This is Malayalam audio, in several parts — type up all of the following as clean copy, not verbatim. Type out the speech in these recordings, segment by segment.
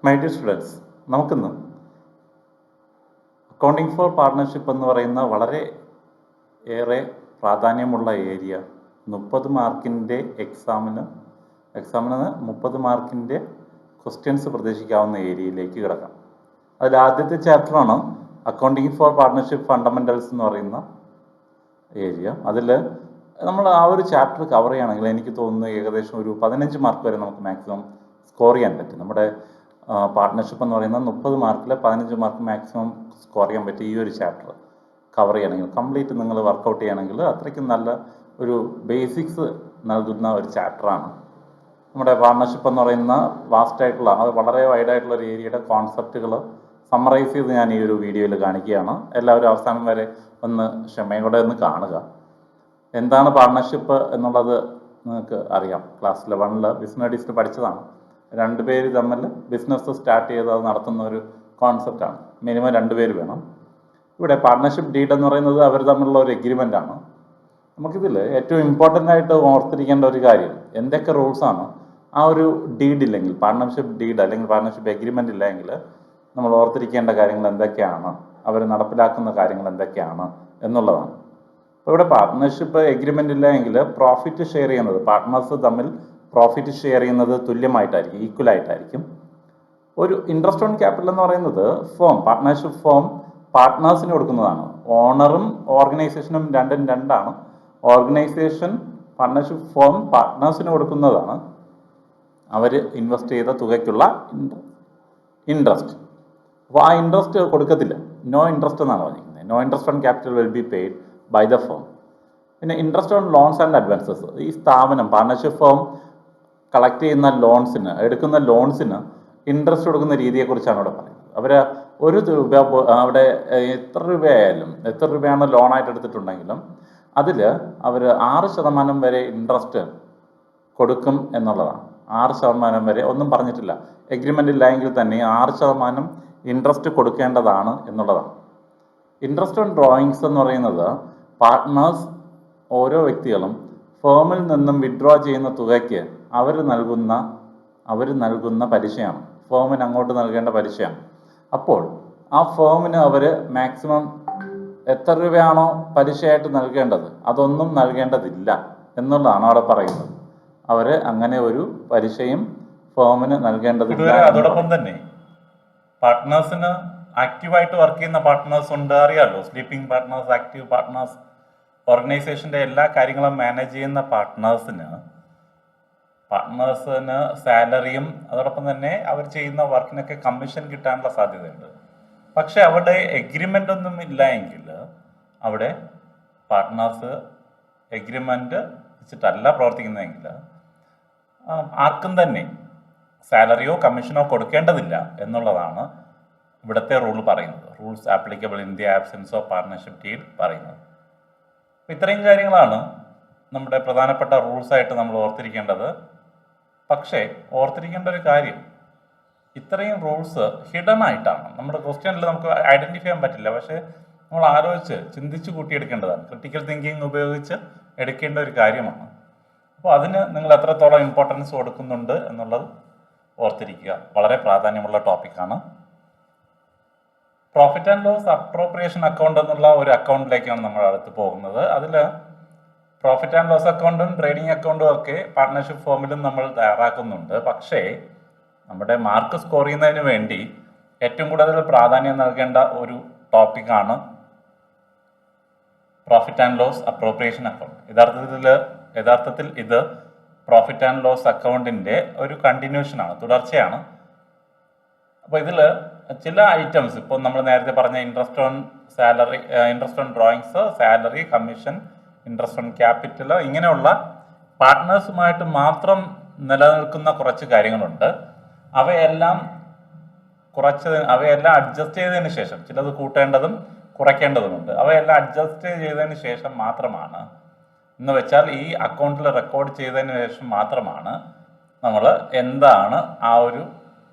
മൈ ഡിയർ സ്റ്റുഡൻസ്, നമുക്കിന്ന് അക്കൗണ്ടിങ് ഫോർ പാർട്ട്ണർഷിപ്പ് എന്ന് പറയുന്ന വളരെ ഏറെ പ്രാധാന്യമുള്ള ഏരിയ 30 മാർക്കിൻ്റെ എക്സാമിന് 30 മാർക്കിൻ്റെ ക്വസ്റ്റ്യൻസ് പ്രതീക്ഷിക്കാവുന്ന ഏരിയയിലേക്ക് കിടക്കാം. അതിൽ ആദ്യത്തെ ചാപ്റ്ററാണ് അക്കൗണ്ടിങ് ഫോർ പാർട്ട്ണർഷിപ്പ് ഫണ്ടമെൻ്റൽസ് എന്ന് പറയുന്ന ഏരിയ. അതിൽ നമ്മൾ ആ ഒരു ചാപ്റ്റർ കവർ ചെയ്യുകയാണെങ്കിൽ എനിക്ക് തോന്നുന്നു ഏകദേശം ഒരു 15 മാർക്ക് വരെ നമുക്ക് മാക്സിമം സ്കോർ ചെയ്യാൻ പറ്റും. നമ്മുടെ പാർട്ട്ണർഷിപ്പ് എന്ന് പറയുന്ന 30 മാർക്കിൽ 15 മാർക്ക് മാക്സിമം സ്കോർ ചെയ്യാൻ പറ്റും ഈ ഒരു ചാപ്റ്റർ കവർ ചെയ്യണമെങ്കിൽ. കംപ്ലീറ്റ് നിങ്ങൾ വർക്കൗട്ട് ചെയ്യണമെങ്കിൽ അത്രയ്ക്കും നല്ല ഒരു ബേസിക്സ് നൽകുന്ന ഒരു ചാപ്റ്ററാണ്. നമ്മുടെ പാർട്ട്ണർഷിപ്പ് എന്ന് പറയുന്ന വാസ്റ്റായിട്ടുള്ള അത് വളരെ വൈഡായിട്ടുള്ള ഒരു ഏരിയയുടെ കോൺസെപ്റ്റുകൾ സമ്മറൈസ് ചെയ്ത് ഞാൻ ഈ ഒരു വീഡിയോയിൽ കാണിക്കുകയാണ്. എല്ലാവരും അവസാനം വരെ ഒന്ന് ക്ഷമയോടെ ഒന്ന് കാണുക. എന്താണ് പാർട്ട്ണർഷിപ്പ് എന്നുള്ളത് നിങ്ങൾക്ക് അറിയാം. ക്ലാസ് 11 ബിസിനസ് സ്റ്റഡീസിൽ പഠിച്ചതാണ്. രണ്ടുപേര് തമ്മിൽ ബിസിനസ് സ്റ്റാർട്ട് ചെയ്ത് അത് നടത്തുന്ന ഒരു കോൺസെപ്റ്റാണ്. മിനിമം 2 പേര് വേണം. ഇവിടെ പാർട്ട്ണർഷിപ്പ് ഡീഡ് എന്ന് പറയുന്നത് അവർ തമ്മിലുള്ള ഒരു എഗ്രിമെൻ്റ് ആണ്. നമുക്കിതിൽ ഏറ്റവും ഇമ്പോർട്ടൻ്റ് ആയിട്ട് ഓർത്തിരിക്കേണ്ട ഒരു കാര്യം എന്തൊക്കെ റൂൾസാണ് ആ ഒരു ഡീഡ് ഇല്ലെങ്കിൽ, പാർട്ട്ണർഷിപ്പ് ഡീഡ് അല്ലെങ്കിൽ പാർട്ട്ണർഷിപ്പ് എഗ്രിമെൻ്റ് ഇല്ലെങ്കിൽ നമ്മൾ ഓർത്തിരിക്കേണ്ട കാര്യങ്ങൾ എന്തൊക്കെയാണ്, അവർ നടപ്പിലാക്കുന്ന കാര്യങ്ങൾ എന്തൊക്കെയാണ് എന്നുള്ളതാണ്. അപ്പോൾ ഇവിടെ പാർട്ട്ണർഷിപ്പ് എഗ്രിമെൻ്റ് ഇല്ല എങ്കിൽ പ്രോഫിറ്റ് ഷെയർ ചെയ്യുന്നത് പാർട്ട്നേഴ്സ് തമ്മിൽ പ്രോഫിറ്റ് ഷെയർ ചെയ്യുന്നത് തുല്യമായിട്ടായിരിക്കും, ഈക്വലായിട്ടായിരിക്കും. ഒരു ഇൻട്രസ്റ്റ് ഓൺ ക്യാപിറ്റൽ എന്ന് പറയുന്നത് പാർട്ട്ണർഷിപ്പ് ഫോം പാർട്ട്നേഴ്സിന് കൊടുക്കുന്നതാണ്. ഓണറും ഓർഗനൈസേഷനും രണ്ടും രണ്ടാണ്. ഓർഗനൈസേഷൻ പാർട്ട്ണർഷിപ്പ് ഫോം പാർട്ട്നേഴ്സിന് കൊടുക്കുന്നതാണ് അവർ ഇൻവെസ്റ്റ് ചെയ്ത തുകയ്ക്കുള്ള ഇൻട്രസ്റ്റ്. അപ്പോൾ ആ ഇൻട്രസ്റ്റ് കൊടുക്കത്തില്ല, നോ ഇൻട്രസ്റ്റ് എന്നാണ് പറഞ്ഞിരിക്കുന്നത്. No interest on capital will be paid by the firm. പിന്നെ interest on loans and advances, ഈ സ്ഥാപനം പാർട്ട്ണർഷിപ്പ് ഫോം കളക്ട് ചെയ്യുന്ന ലോൺസിന്, എടുക്കുന്ന ലോൺസിന് ഇൻട്രസ്റ്റ് കൊടുക്കുന്ന രീതിയെക്കുറിച്ചാണ് ഇവിടെ പറയുന്നത്. അവർ ഒരു രൂപ അവിടെ എത്ര രൂപയാണ് ലോണായിട്ട് എടുത്തിട്ടുണ്ടെങ്കിലും അതിൽ അവർ 6% വരെ ഇൻട്രസ്റ്റ് കൊടുക്കും എന്നുള്ളതാണ്. 6% വരെ ഒന്നും പറഞ്ഞിട്ടില്ല. എഗ്രിമെൻ്റ് ഇല്ലെങ്കിൽ തന്നെ 6% ഇൻട്രസ്റ്റ് കൊടുക്കേണ്ടതാണ് എന്നുള്ളതാണ്. ഇൻട്രസ്റ്റ് ഓൺ ഡ്രോയിങ്സ് എന്ന് പറയുന്നത് പാർട്ട്നേഴ്സ് ഓരോ വ്യക്തികളും ഫേമിൽ നിന്നും വിഡ്രോ ചെയ്യുന്ന തുകയ്ക്ക് അവർ നൽകുന്ന പലിശയാണ്, ഫേമിന് അങ്ങോട്ട് നൽകേണ്ട പലിശയാണ്. അപ്പോൾ ആ ഫേമിന് അവർ മാക്സിമം എത്ര രൂപയാണോ പലിശയായിട്ട് നൽകേണ്ടത് അതൊന്നും നൽകേണ്ടതില്ല എന്നുള്ളതാണ് അവിടെ പറയുന്നത്. അവർ അങ്ങനെ ഒരു പലിശയും ഫേമിന് നൽകേണ്ടതില്ല. അതോടൊപ്പം തന്നെ പാർട്ട്നേഴ്സിന് ആക്റ്റീവായിട്ട് വർക്ക് ചെയ്യുന്ന പാർട്ട്നേഴ്സ് ഉണ്ട്, അറിയാമല്ലോ. Sleeping partners, active partners. ഓർഗനൈസേഷൻ്റെ എല്ലാ കാര്യങ്ങളും മാനേജ് ചെയ്യുന്ന പാർട്ട്നേഴ്സിന് സാലറിയും അതോടൊപ്പം തന്നെ അവർ ചെയ്യുന്ന വർക്കിനൊക്കെ കമ്മീഷൻ കിട്ടാനുള്ള സാധ്യതയുണ്ട്. പക്ഷെ അവിടെ എഗ്രിമെൻ്റ് ഒന്നും ഇല്ല എങ്കിൽ അവിടെ പാർട്ട്നേഴ്സ് എഗ്രിമെൻ്റ് വെച്ചിട്ടല്ല പ്രവർത്തിക്കുന്നതെങ്കിൽ ആർക്കും തന്നെ സാലറിയോ കമ്മീഷനോ കൊടുക്കേണ്ടതില്ല എന്നുള്ളതാണ് ഇവിടുത്തെ റൂൾ പറയുന്നത്. Rules applicable in the absence of partnership deed പറയുന്നത്. അപ്പോൾ ഇത്രയും കാര്യങ്ങളാണ് നമ്മുടെ പ്രധാനപ്പെട്ട റൂൾസായിട്ട് നമ്മൾ ഓർത്തിരിക്കേണ്ടത്. പക്ഷേ ഓർത്തിരിക്കേണ്ട ഒരു കാര്യം, ഇത്രയും റൂൾസ് ഹിഡൻ ആയിട്ടാണ്. നമ്മുടെ ക്വസ്റ്റ്യനിൽ നമുക്ക് ഐഡൻറ്റിഫൈ ചെയ്യാൻ പറ്റില്ല. പക്ഷേ നമ്മൾ ആലോചിച്ച് ചിന്തിച്ച് കൂട്ടിയെടുക്കേണ്ടതാണ്. ക്രിട്ടിക്കൽ തിങ്കിങ് ഉപയോഗിച്ച് എടുക്കേണ്ട ഒരു കാര്യമാണ്. അപ്പോൾ അതിന് നിങ്ങൾ എത്രത്തോളം ഇമ്പോർട്ടൻസ് കൊടുക്കുന്നുണ്ട് എന്നുള്ളത് ഓർത്തിരിക്കുക. വളരെ പ്രാധാന്യമുള്ള ടോപ്പിക്കാണ്. Profit and loss appropriation account എന്നുള്ള ഒരു അക്കൗണ്ടിലേക്കാണ് നമ്മൾ അടുത്ത് പോകുന്നത്. അതിൽ പ്രോഫിറ്റ് ആൻഡ് ലോസ് അക്കൗണ്ടും ട്രേഡിംഗ് അക്കൗണ്ടും ഒക്കെ പാർട്ട്ണർഷിപ്പ് ഫോമിലും നമ്മൾ തയ്യാറാക്കുന്നുണ്ട്. പക്ഷേ നമ്മുടെ മാർക്ക് സ്കോർ ചെയ്യുന്നതിന് വേണ്ടി ഏറ്റവും കൂടുതൽ പ്രാധാന്യം നൽകേണ്ട ഒരു ടോപ്പിക്കാണ് profit and loss appropriation account. യഥാർത്ഥത്തിൽ ഇത് പ്രോഫിറ്റ് ആൻഡ് ലോസ് അക്കൗണ്ടിൻ്റെ ഒരു കണ്ടിന്യൂഷനാണ്, തുടർച്ചയാണ്. അപ്പോൾ ഇതിൽ ചില ഐറ്റംസ്, ഇപ്പോൾ നമ്മൾ നേരത്തെ പറഞ്ഞ interest on drawings, salary, commission, interest on capital, ഇങ്ങനെയുള്ള പാർട്ട്നേഴ്സുമായിട്ട് മാത്രം നിലനിൽക്കുന്ന കുറച്ച് കാര്യങ്ങളുണ്ട്. അവയെല്ലാം അഡ്ജസ്റ്റ് ചെയ്തതിന് ശേഷം, ചിലത് കൂട്ടേണ്ടതും കുറയ്ക്കേണ്ടതുമുണ്ട്. അവയെല്ലാം അഡ്ജസ്റ്റ് ചെയ്തതിന് ശേഷം മാത്രമാണ്, എന്ന് വെച്ചാൽ ഈ അക്കൗണ്ടിൽ റെക്കോർഡ് ചെയ്തതിന് ശേഷം മാത്രമാണ് നമ്മൾ എന്താണ് ആ ഒരു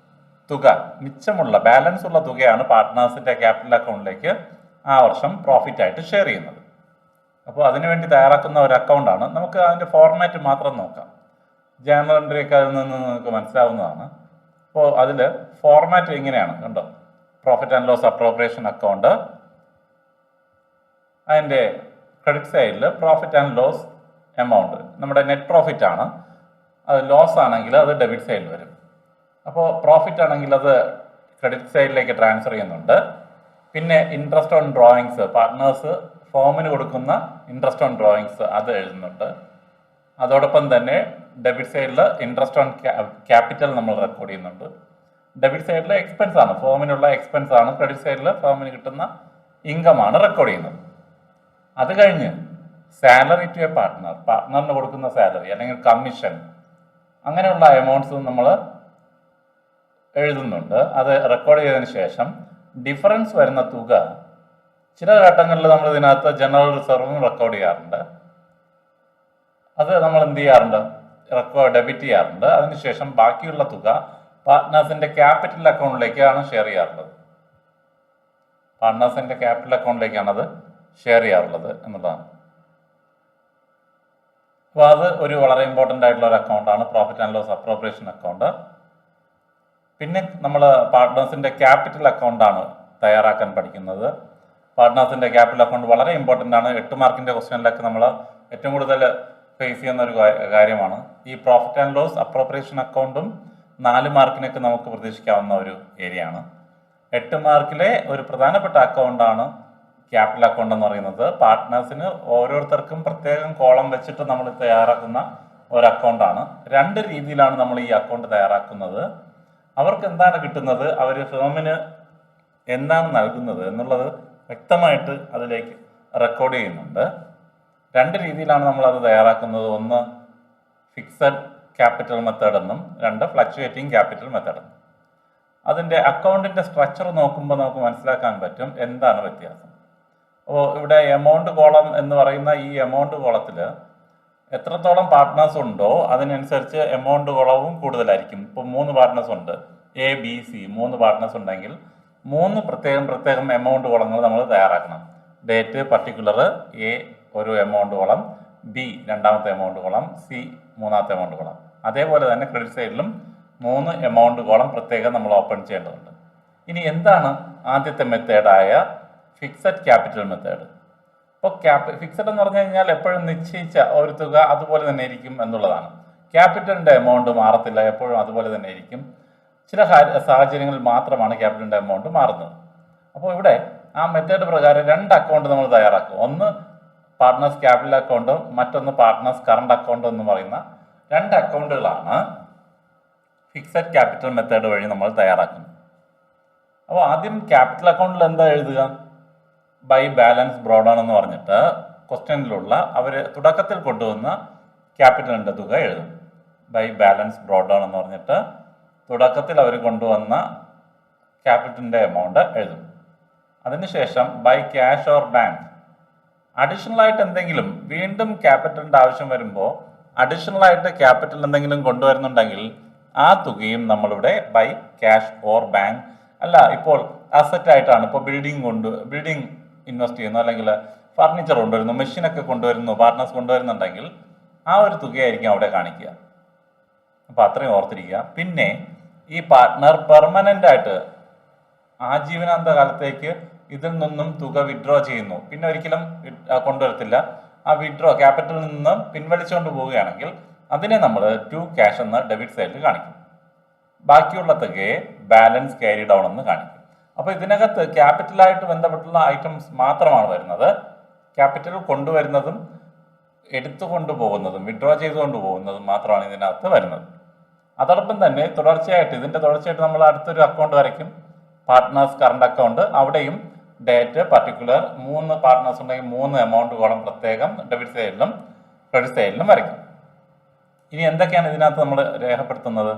തുക, മിച്ചമുള്ള ബാലൻസ് ഉള്ള തുകയാണ് പാർട്ട്നേഴ്സിൻ്റെ ക്യാപിറ്റൽ അക്കൗണ്ടിലേക്ക് ആ വർഷം പ്രോഫിറ്റ് ആയിട്ട് ഷെയർ ചെയ്യുന്നത്. അപ്പോൾ അതിനുവേണ്ടി തയ്യാറാക്കുന്ന ഒരു അക്കൗണ്ടാണ്. നമുക്ക് അതിൻ്റെ ഫോർമാറ്റ് മാത്രം നോക്കാം. ജേണൽ എൻട്രി ഒക്കെ അതിൽ നിന്ന് നിങ്ങൾക്ക് മനസ്സിലാവുന്നതാണ്. അപ്പോൾ അതിൽ ഫോർമാറ്റ് ഇങ്ങനെയാണ്, കണ്ടോ? Profit and loss appropriation account, അതിൻ്റെ ക്രെഡിറ്റ് സൈഡിൽ പ്രോഫിറ്റ് ആൻഡ് ലോസ് എമൗണ്ട്, നമ്മുടെ നെറ്റ് പ്രോഫിറ്റ് ആണ്. അത് ലോസ് ആണെങ്കിൽ അത് ഡെബിറ്റ് സൈഡിൽ വരും. അപ്പോൾ പ്രോഫിറ്റ് ആണെങ്കിൽ അത് ക്രെഡിറ്റ് സൈഡിലേക്ക് ട്രാൻസ്ഫർ ചെയ്യുന്നുണ്ട്. പിന്നെ ഇൻട്രസ്റ്റ് ഓൺ ഡ്രോയിങ്സ്, പാർട്ട്നേഴ്സ് ഫോമിന് കൊടുക്കുന്ന ഇൻട്രസ്റ്റ് ഓൺ ഡ്രോയിങ്സ് അത് എഴുതുന്നുണ്ട്. അതോടൊപ്പം തന്നെ ഡെബിറ്റ് സൈഡിൽ ഇൻട്രസ്റ്റ് ഓൺ ക്യാപിറ്റൽ നമ്മൾ റെക്കോർഡ് ചെയ്യുന്നുണ്ട്. ഡെബിറ്റ് സൈഡിൽ എക്സ്പെൻസ് ആണ്, ഫോമിനുള്ള എക്സ്പെൻസ് ആണ്. ക്രെഡിറ്റ് സൈഡിൽ ഫോമിന് കിട്ടുന്ന ഇൻകം ആണ് റെക്കോർഡ് ചെയ്യുന്നത്. അത് കഴിഞ്ഞ് സാലറി ടു എ പാർട്ട്ണർ, പാർട്ട്ണറിന് കൊടുക്കുന്ന സാലറി അല്ലെങ്കിൽ കമ്മീഷൻ, അങ്ങനെയുള്ള എമൗണ്ട്സ് നമ്മൾ എഴുതുന്നുണ്ട്. അത് റെക്കോർഡ് ചെയ്തതിന് ശേഷം ഡിഫറൻസ് വരുന്ന തുക ചില ഘട്ടങ്ങളിൽ നമ്മൾ ഇതിനകത്ത് ജനറൽ റിസർവും റെക്കോർഡ് ചെയ്യാറുണ്ട്. അത് നമ്മൾ എന്ത് ചെയ്യാറുണ്ട്? ഡെബിറ്റ് ചെയ്യാറുണ്ട്. അതിനുശേഷം ബാക്കിയുള്ള തുക പാർട്ട്നേഴ്സിന്റെ ക്യാപിറ്റൽ അക്കൗണ്ടിലേക്കാണ് ഷെയർ ചെയ്യാറുള്ളത്. പാർട്ട്നേഴ്സിന്റെ ക്യാപിറ്റൽ അക്കൗണ്ടിലേക്കാണ് അത് ഷെയർ ചെയ്യാറുള്ളത് എന്നുള്ളതാണ്. അപ്പോൾ അത് ഒരു വളരെ ഇമ്പോർട്ടൻ്റ് ആയിട്ടുള്ള ഒരു അക്കൗണ്ടാണ് profit and loss appropriation account. പിന്നെ നമ്മൾ പാർട്ട്നേഴ്സിന്റെ ക്യാപിറ്റൽ അക്കൗണ്ടാണ് തയ്യാറാക്കാൻ പഠിക്കുന്നത്. പാർട്ട്നേഴ്സിന്റെ ക്യാപിറ്റൽ അക്കൗണ്ട് വളരെ ഇമ്പോർട്ടൻ്റ് ആണ്. 8 മാർക്കിന്റെ ക്വസ്റ്റ്യനിലൊക്കെ നമ്മൾ ഏറ്റവും കൂടുതൽ ഫേസ് ചെയ്യുന്ന ഒരു കാര്യമാണ്. ഈ പ്രോഫിറ്റ് ആൻഡ് ലോസ് അപ്രോപ്രിയേഷൻ അക്കൗണ്ടും 4 മാർക്കിനൊക്കെ നമുക്ക് പ്രതീക്ഷിക്കാവുന്ന ഒരു ഏരിയ ആണ്. 8 മാർക്കിലെ ഒരു പ്രധാനപ്പെട്ട അക്കൗണ്ടാണ് ക്യാപിറ്റൽ അക്കൗണ്ട് എന്ന് പറയുന്നത്. പാർട്ട്നേഴ്സിന് ഓരോരുത്തർക്കും പ്രത്യേകം കോളം വെച്ചിട്ട് നമ്മൾ തയ്യാറാക്കുന്ന ഒരു അക്കൗണ്ടാണ്. 2 രീതിയിലാണ് നമ്മൾ ഈ അക്കൗണ്ട് തയ്യാറാക്കുന്നത്. അവർക്ക് എന്താണ് കിട്ടുന്നത്, അവർ ഫേമിന് എന്താണ് നൽകുന്നത് എന്നുള്ളത് വ്യക്തമായിട്ട് അതിലേക്ക് റെക്കോർഡ് ചെയ്യുന്നുണ്ട്. 2 രീതിയിലാണ് നമ്മൾ അത് തയ്യാറാക്കുന്നത്. ഒന്ന് ഫിക്സഡ് ക്യാപിറ്റൽ മെത്തേഡ് എന്നും 2 ഫ്ലക്ച്വേറ്റിംഗ് ക്യാപിറ്റൽ മെത്തേഡ് എന്നും. അതിൻ്റെ അക്കൗണ്ടിൻ്റെ സ്ട്രക്ചർ നോക്കുമ്പോൾ നമുക്ക് മനസ്സിലാക്കാൻ പറ്റും എന്താണ് വ്യത്യാസം. അപ്പോൾ ഇവിടെ എമൗണ്ട് കോളം എന്ന് പറയുന്ന ഈ എമൗണ്ട് കോളത്തിൽ എത്രത്തോളം പാർട്ട്നേഴ്സ് ഉണ്ടോ അതിനനുസരിച്ച് എമൗണ്ട് കോളവും കൂടുതലായിരിക്കും. ഇപ്പോൾ 3 പാർട്ട്നേഴ്സ് ഉണ്ട്, എ ബി സി 3 പാർട്ട്നേഴ്സ് ഉണ്ടെങ്കിൽ 3 പ്രത്യേകം എമൗണ്ട് കോളങ്ങൾ നമ്മൾ തയ്യാറാക്കണം. ഡേറ്റ് പർട്ടിക്കുലർ, എ ഒരു എമൗണ്ട് കോളം, ബി രണ്ടാമത്തെ എമൗണ്ട് കോളം, സി മൂന്നാമത്തെ എമൗണ്ട് കോളം. അതേപോലെ തന്നെ ക്രെഡിറ്റ് സൈഡിലും 3 എമൗണ്ട് കോളം പ്രത്യേകം നമ്മൾ ഓപ്പൺ ചെയ്യേണ്ടതുണ്ട്. ഇനി എന്താണ് ആദ്യത്തെ മെത്തേഡായ ഫിക്സഡ് ക്യാപിറ്റൽ മെത്തേഡ്? ഇപ്പോൾ ഫിക്സഡ് എന്ന് പറഞ്ഞു കഴിഞ്ഞാൽ എപ്പോഴും നിശ്ചയിച്ച ഒരു തുക അതുപോലെ തന്നെ ഇരിക്കും എന്നുള്ളതാണ്. ക്യാപിറ്റലിൻ്റെ എമൗണ്ട് മാറത്തില്ല, എപ്പോഴും അതുപോലെ തന്നെ ഇരിക്കും. ചില സാഹചര്യങ്ങളിൽ മാത്രമാണ് ക്യാപിറ്റലിൻ്റെ എമൗണ്ട് മാറുന്നത്. അപ്പോൾ ഇവിടെ ആ മെത്തേഡ് പ്രകാരം 2 അക്കൗണ്ട് നമ്മൾ തയ്യാറാക്കും. ഒന്ന് പാർട്ട്നേഴ്സ് ക്യാപിറ്റൽ അക്കൗണ്ടും മറ്റൊന്ന് പാർട്ട്നേഴ്സ് കറണ്ട് അക്കൗണ്ട് എന്ന് പറയുന്ന 2 അക്കൗണ്ടുകളാണ് ഫിക്സഡ് ക്യാപിറ്റൽ മെത്തേഡ് വഴി നമ്മൾ തയ്യാറാക്കുന്നത്. അപ്പോൾ ആദ്യം ക്യാപിറ്റൽ അക്കൗണ്ടിൽ എന്താ എഴുതുക? ബൈ ബാലൻസ് ബ്രോഡ് ഓൺ എന്ന് പറഞ്ഞിട്ട് ക്വസ്റ്റ്യനിലുള്ള അവർ തുടക്കത്തിൽ കൊണ്ടുവന്ന ക്യാപിറ്റലിൻ്റെ തുക എഴുതും. ബൈ ബാലൻസ് ബ്രോഡ് ഓൺ എന്ന് പറഞ്ഞിട്ട് തുടക്കത്തിൽ അവർ കൊണ്ടുവന്ന ക്യാപിറ്റലിൻ്റെ എമൗണ്ട് എഴുതും. അതിനുശേഷം by cash or bank, additional ആയിട്ട് എന്തെങ്കിലും വീണ്ടും ക്യാപിറ്റലിൻ്റെ ആവശ്യം വരുമ്പോൾ അഡീഷണൽ ആയിട്ട് ക്യാപിറ്റൽ എന്തെങ്കിലും കൊണ്ടുവരുന്നുണ്ടെങ്കിൽ ആ തുകയും നമ്മളിവിടെ ബൈ ക്യാഷ് ഓർ ബാങ്ക്, അല്ല ഇപ്പോൾ അസറ്റ് ആയിട്ടാണ്, ഇപ്പോൾ ബിൽഡിംഗ് ഇൻവെസ്റ്റ് ചെയ്യുന്നു, അല്ലെങ്കിൽ ഫർണിച്ചർ കൊണ്ടുവരുന്നു, മെഷീനൊക്കെ കൊണ്ടുവരുന്നു, പാർട്ട്നേഴ്സ് കൊണ്ടുവരുന്നുണ്ടെങ്കിൽ ആ ഒരു തുകയായിരിക്കും അവിടെ കാണിക്കുക. അപ്പോൾ അത്രയും ഓർത്തിരിക്കുക. പിന്നെ ഈ പാർട്ട്ണർ പെർമനൻ്റ് ആയിട്ട് ആജീവനാന്ത കാലത്തേക്ക് ഇതിൽ നിന്നും തുക വിഡ്രോ ചെയ്യുന്നു, പിന്നെ ഒരിക്കലും കൊണ്ടുവരത്തില്ല, ആ വിഡ്രോ ക്യാപിറ്റലിൽ നിന്ന് പിൻവലിച്ചുകൊണ്ട് പോവുകയാണെങ്കിൽ അതിനെ നമ്മൾ ടു ക്യാഷ് എന്ന ഡെബിറ്റ് സൈഡിൽ കാണിക്കും. ബാക്കിയുള്ള തുകയെ ബാലൻസ് ക്യാരി ഡൗൺ എന്ന് കാണിക്കും. അപ്പോൾ ഇതിനകത്ത് ക്യാപിറ്റലായിട്ട് ബന്ധപ്പെട്ടുള്ള ഐറ്റംസ് മാത്രമാണ് വരുന്നത്. ക്യാപിറ്റൽ കൊണ്ടുവരുന്നതും എടുത്തു കൊണ്ടുപോകുന്നതും വിഡ്രോ ചെയ്തുകൊണ്ട് പോകുന്നതും മാത്രമാണ് ഇതിനകത്ത് വരുന്നത്. അതോടൊപ്പം തന്നെ ഇതിൻ്റെ തുടർച്ചയായിട്ട് നമ്മൾ അടുത്തൊരു അക്കൗണ്ട് വരയ്ക്കും, പാർട്ട്നേഴ്സ് കറണ്ട് അക്കൗണ്ട്. അവിടെയും ഡേറ്റ് പർട്ടിക്കുലർ 3 പാർട്ട്നേഴ്സ് ഉണ്ടെങ്കിൽ 3 എമൗണ്ട് കോളം പ്രത്യേകം ഡെബിറ്റ് സൈഡിലും ക്രെഡിറ്റ് സൈഡിലും വരയ്ക്കും. ഇനി എന്തൊക്കെയാണ് ഇതിനകത്ത് നമ്മൾ രേഖപ്പെടുത്തുന്നത്?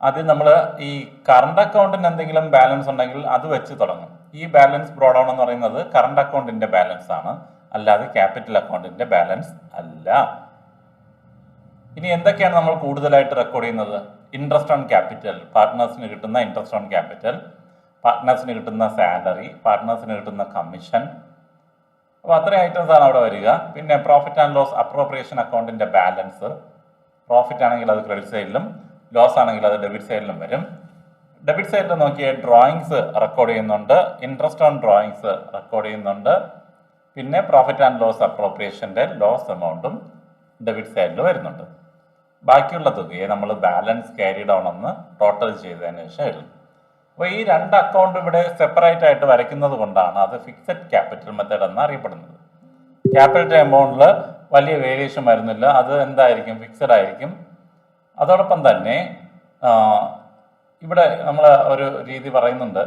ആദ്യം നമ്മൾ ഈ കറണ്ട് അക്കൗണ്ടിന് എന്തെങ്കിലും ബാലൻസ് ഉണ്ടെങ്കിൽ അത് വെച്ച് തുടങ്ങും. ഈ ബാലൻസ് ബ്രോഡ് ഓൺ എന്ന് പറയുന്നത് കറണ്ട് അക്കൗണ്ടിന്റെ ബാലൻസ് ആണ്, അല്ലാതെ ക്യാപിറ്റൽ അക്കൗണ്ടിന്റെ ബാലൻസ് അല്ല. ഇനി എന്തൊക്കെയാണ് നമ്മൾ കൂടുതലായിട്ട് റെക്കോർഡ് ചെയ്യുന്നത്? ഇൻട്രസ്റ്റ് ഓൺ ക്യാപിറ്റൽ, പാർട്ട്നേഴ്സിന് കിട്ടുന്ന ഇൻട്രസ്റ്റ് ഓൺ ക്യാപിറ്റൽ, പാർട്ട്നേഴ്സിന് കിട്ടുന്ന സാലറി, പാർട്ട്നേഴ്സിന് കിട്ടുന്ന കമ്മീഷൻ. അപ്പോൾ അത്രയും ഐറ്റംസ് ആണ് അവിടെ വരിക. പിന്നെ പ്രോഫിറ്റ് ആൻഡ് ലോസ് അപ്രോപ്രിയേഷൻ അക്കൗണ്ടിന്റെ ബാലൻസ്, പ്രോഫിറ്റ് ആണെങ്കിൽ അത് ക്രെഡിറ്റ് സൈഡിലും ലോസ് ആണെങ്കിൽ അത് ഡെബിറ്റ് സൈഡിലും വരും. ഡെബിറ്റ് സൈഡിൽ നോക്കിയാൽ ഡ്രോയിങ്സ് റെക്കോർഡ് ചെയ്യുന്നുണ്ട്, ഇൻട്രസ്റ്റ് ഓൺ ഡ്രോയിങ്സ് റെക്കോർഡ് ചെയ്യുന്നുണ്ട്, പിന്നെ പ്രോഫിറ്റ് ആൻഡ് ലോസ് അപ്രോപ്രിയേഷൻ്റെ ലോസ് എമൗണ്ടും ഡെബിറ്റ് സൈഡിൽ വരുന്നുണ്ട്. ബാക്കിയുള്ള തുകയെ നമ്മൾ ബാലൻസ് ക്യാരി ഡൗൺ എന്ന് ടോട്ടൽ ചെയ്തതിന് ശേഷം എഴുതും. അപ്പോൾ ഈ രണ്ട് അക്കൗണ്ട് ഇവിടെ സെപ്പറേറ്റ് ആയിട്ട് വരയ്ക്കുന്നത് കൊണ്ടാണ് അത് ഫിക്സഡ് ക്യാപിറ്റൽ മെത്തേഡ് എന്ന് അറിയപ്പെടുന്നത്. ക്യാപിറ്റൽ എമൗണ്ടിൽ വലിയ വേരിയേഷൻ വരുന്നില്ല, അത് എന്തായിരിക്കും, ഫിക്സഡ് ആയിരിക്കും. അതോടൊപ്പം തന്നെ ഇവിടെ നമ്മൾ ഒരു രീതി പറയുന്നുണ്ട്,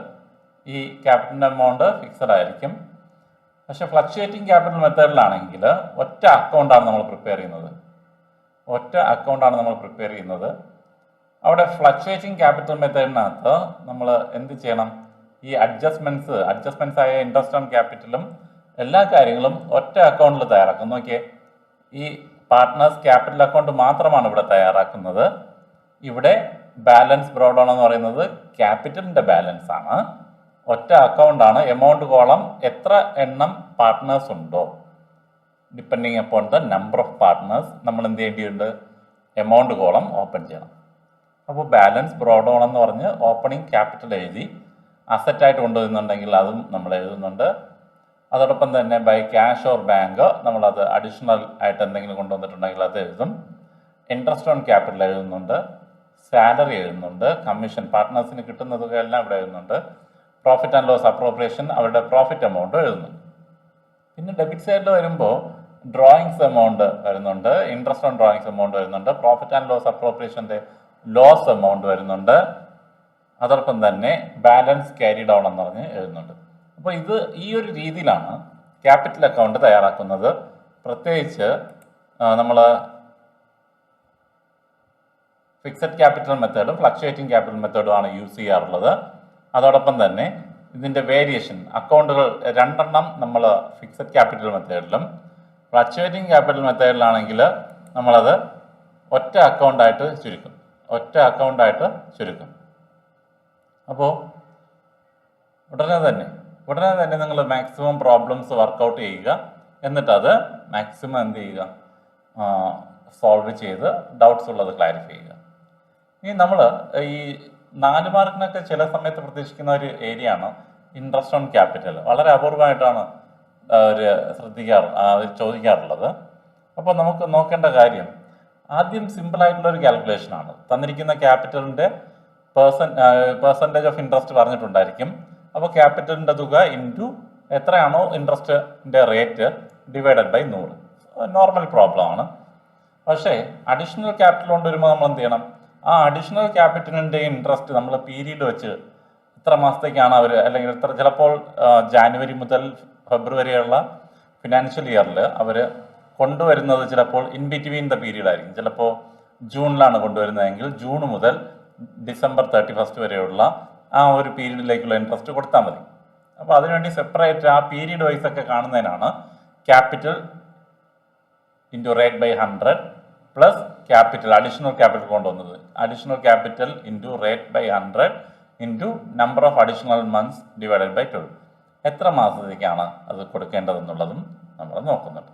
ഈ ക്യാപിറ്റൽ എമൗണ്ട് ഫിക്സഡ് ആയിരിക്കും. പക്ഷെ ഫ്ലക്ച്വേറ്റിംഗ് ക്യാപിറ്റൽ മെത്തേഡിലാണെങ്കിൽ ഒറ്റ അക്കൗണ്ടാണ് നമ്മൾ പ്രിപ്പയർ ചെയ്യുന്നത്. അവിടെ ഫ്ലക്ച്വേറ്റിംഗ് ക്യാപിറ്റൽ മെത്തേഡിനകത്ത് നമ്മൾ എന്ത് ചെയ്യണം, ഈ അഡ്ജസ്റ്റ്മെന്റ്സ് ആയ ഇൻട്രസ്റ്റ് ഓൺ ക്യാപിറ്റലും എല്ലാ കാര്യങ്ങളും ഒറ്റ അക്കൗണ്ടിൽ തയ്യാറാക്കും. നോക്കിയേ, ഈ പാർട്ട്നേഴ്സ് ക്യാപിറ്റൽ അക്കൗണ്ട് മാത്രമാണ് ഇവിടെ തയ്യാറാക്കുന്നത്. ഇവിടെ ബാലൻസ് ബ്രോഡ് ഡൗൺ എന്ന് പറയുന്നത് ക്യാപിറ്റലിന്റെ ബാലൻസ് ആണ്, ഒറ്റ അക്കൗണ്ടാണ്. എമൗണ്ട് കോളം എത്ര എണ്ണം പാർട്ട്നേഴ്സ് ഉണ്ടോ, depending upon the number of partners, നമ്മൾ എന്ത് ചെയ്യേണ്ടിയുണ്ട്, എമൗണ്ട് കോളം ഓപ്പൺ ചെയ്യണം. അപ്പോൾ ബാലൻസ് ബ്രോഡ് ഡൗൺ എന്ന് പറഞ്ഞ് ഓപ്പണിംഗ് ക്യാപിറ്റൽ എഴുതി, അസറ്റായിട്ട് കൊണ്ടുവരുന്നുണ്ടെങ്കിൽ അതും നമ്മൾ എഴുതുന്നുണ്ട്. അതോടൊപ്പം തന്നെ ബൈ ക്യാഷ് ഓർ ബാങ്ക് നമ്മളത് അഡീഷണൽ ആയിട്ട് എന്തെങ്കിലും കൊണ്ടുവന്നിട്ടുണ്ടെങ്കിൽ അത് എഴുതും. ഇൻട്രസ്റ്റ് ഓൺ ക്യാപിറ്റൽ എഴുതുന്നുണ്ട്, സാലറി എഴുതുന്നുണ്ട്, കമ്മീഷൻ പാർട്ട്നേഴ്സിന് കിട്ടുന്ന തുകയെല്ലാം ഇവിടെ എഴുതുന്നുണ്ട്, പ്രോഫിറ്റ് ആൻഡ് ലോസ് അപ്രോപ്രിയേഷൻ അവരുടെ പ്രോഫിറ്റ് എമൗണ്ട് എഴുതുന്നുണ്ട്. പിന്നെ ഡെബിറ്റ് സൈഡിൽ വരുമ്പോൾ ഡ്രോയിങ്സ് എമൗണ്ട് വരുന്നുണ്ട്, ഇൻട്രസ്റ്റ് ഓൺ ഡ്രോയിങ്സ് എമൗണ്ട് വരുന്നുണ്ട്, പ്രോഫിറ്റ് ആൻഡ് ലോസ് അപ്രോപ്രിയേഷൻ്റെ ലോസ് എമൗണ്ട് വരുന്നുണ്ട്. അതോടൊപ്പം തന്നെ ബാലൻസ് ക്യാരി ഡൗൺ എന്ന് പറഞ്ഞ് എഴുതുന്നുണ്ട്. അപ്പോൾ ഈ ഒരു രീതിയിലാണ് ക്യാപിറ്റൽ അക്കൗണ്ട് തയ്യാറാക്കുന്നത്. പ്രത്യേകിച്ച് നമ്മൾ ഫിക്സഡ് ക്യാപിറ്റൽ മെത്തേഡും ഫ്ലക്ച്വേറ്റിംഗ് ക്യാപിറ്റൽ മെത്തേഡും ആണ് യൂസ് ചെയ്യാറുള്ളത്. അതോടൊപ്പം തന്നെ ഇതിൻ്റെ വേരിയേഷൻ അക്കൗണ്ടുകൾ രണ്ടെണ്ണം നമ്മൾ ഫിക്സഡ് ക്യാപിറ്റൽ മെത്തേഡിലും ഫ്ലക്ച്വേറ്റിംഗ് ക്യാപിറ്റൽ മെത്തേഡിലാണെങ്കിൽ നമ്മളത് ഒറ്റ അക്കൗണ്ടായിട്ട് ചുരുക്കും. അപ്പോൾ ഉടനെ തന്നെ നിങ്ങൾ മാക്സിമം പ്രോബ്ലംസ് വർക്കൗട്ട് ചെയ്യുക, എന്നിട്ട് അത് മാക്സിമം എന്ത് ചെയ്യുക, സോൾവ് ചെയ്ത് ഡൗട്ട്സ് ഉള്ളത് ക്ലാരിഫൈ ചെയ്യുക. ഇനി നമ്മൾ ഈ 4 മാർക്കിനൊക്കെ ചില സമയത്ത് പ്രതീക്ഷിക്കുന്ന ഒരു ഏരിയ ആണ് ഇൻട്രസ്റ്റ് ഓൺ ക്യാപിറ്റൽ. വളരെ അപൂർവമായിട്ടാണ് ചോദിക്കാറുള്ളത്. അപ്പോൾ നമുക്ക് നോക്കേണ്ട കാര്യം ആദ്യം സിമ്പിളായിട്ടുള്ള ഒരു കാൽക്കുലേഷനാണ്. തന്നിരിക്കുന്ന ക്യാപിറ്റലിൻ്റെ പെർസെൻറ്റേജ് ഓഫ് ഇൻട്രസ്റ്റ് പറഞ്ഞിട്ടുണ്ടായിരിക്കും. അപ്പോൾ ക്യാപിറ്റലിൻ്റെ തുക ഇൻറ്റു എത്രയാണോ ഇൻട്രസ്റ്റിൻ്റെ rate divided by 100. Normal problem ആണ്. പക്ഷേ അഡീഷണൽ ക്യാപിറ്റൽ കൊണ്ടുവരുമ്പോൾ നമ്മൾ എന്ത് ചെയ്യണം, ആ അഡീഷണൽ ക്യാപിറ്റലിൻ്റെ ഇൻട്രസ്റ്റ് നമ്മൾ പീരീഡ് വെച്ച് ഇത്ര മാസത്തേക്കാണ് അവർ, അല്ലെങ്കിൽ ചിലപ്പോൾ ജാനുവരി മുതൽ ഫെബ്രുവരിയുള്ള ഫിനാൻഷ്യൽ ഇയറിൽ അവർ കൊണ്ടുവരുന്നത് ചിലപ്പോൾ ഇൻ ബിറ്റ്വീൻ ദ പീരീഡ് ആയിരിക്കും. ചിലപ്പോൾ ജൂണിലാണ് കൊണ്ടുവരുന്നതെങ്കിൽ ജൂൺ മുതൽ ഡിസംബർ 31 വരെയുള്ള ആ ഒരു പീരീഡിലേക്കുള്ള ഇൻട്രസ്റ്റ് കൊടുത്താൽ മതി. അപ്പോൾ അതിനുവേണ്ടി സെപ്പറേറ്റ് ആ പീരീഡ് വൈസ് ഒക്കെ കാണുന്നതിനാണ് capital into rate by 100 plus capital additional capital കൊണ്ടുവന്നത്. Additional capital into rate by 100 into number of additional months divided by 12. എത്ര മാസത്തേക്കാണ് അത് കൊടുക്കേണ്ടതെന്നുള്ളതും നമ്മൾ നോക്കുന്നുണ്ട്.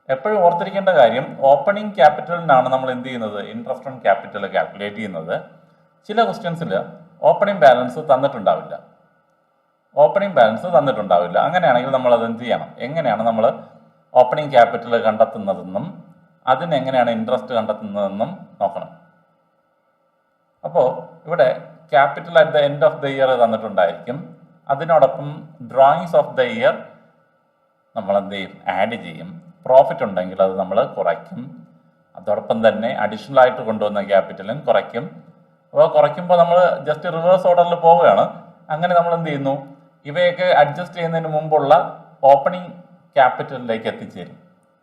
എപ്പോഴും ഓർത്തിരിക്കേണ്ട കാര്യം, ഓപ്പണിംഗ് ക്യാപിറ്റലിനാണ് നമ്മൾ എന്ത് ചെയ്യുന്നത്, ഇൻട്രസ്റ്റ് ഓൺ ക്യാപിറ്റൽ കാൽക്കുലേറ്റ് ചെയ്യുന്നത്. ചില ക്വസ്റ്റ്യൻസിൽ ഓപ്പണിംഗ് ബാലൻസ് തന്നിട്ടുണ്ടാവില്ല. അങ്ങനെയാണെങ്കിൽ നമ്മൾ അത് എന്ത് ചെയ്യണം, എങ്ങനെയാണ് നമ്മൾ ഓപ്പണിംഗ് ക്യാപിറ്റൽ കണ്ടെത്തുന്നതെന്നും അതിനെങ്ങനെയാണ് ഇൻട്രസ്റ്റ് കണ്ടെത്തുന്നതെന്നും നോക്കണം. അപ്പോൾ ഇവിടെ capital at the end of the year തന്നിട്ടുണ്ടായിരിക്കും. അതിനോടൊപ്പം ഡ്രോയിങ്സ് ഓഫ് ദ ഇയർ നമ്മൾ എന്ത് ചെയ്യും, ആഡ് ചെയ്യും. പ്രോഫിറ്റ് ഉണ്ടെങ്കിൽ അത് നമ്മൾ കുറയ്ക്കും. അതോടൊപ്പം തന്നെ അഡീഷണൽ ആയിട്ട് കൊണ്ടുവന്ന ക്യാപിറ്റലും കുറയ്ക്കും. അപ്പോൾ കുറയ്ക്കുമ്പോൾ നമ്മൾ ജസ്റ്റ് റിവേഴ്സ് ഓർഡറിൽ പോവുകയാണ്. അങ്ങനെ നമ്മൾ എന്ത് ചെയ്യുന്നു, ഇവയൊക്കെ അഡ്ജസ്റ്റ് ചെയ്യുന്നതിന് മുമ്പുള്ള ഓപ്പണിംഗ് ക്യാപിറ്റലിലേക്ക് എത്തിച്ചേരും.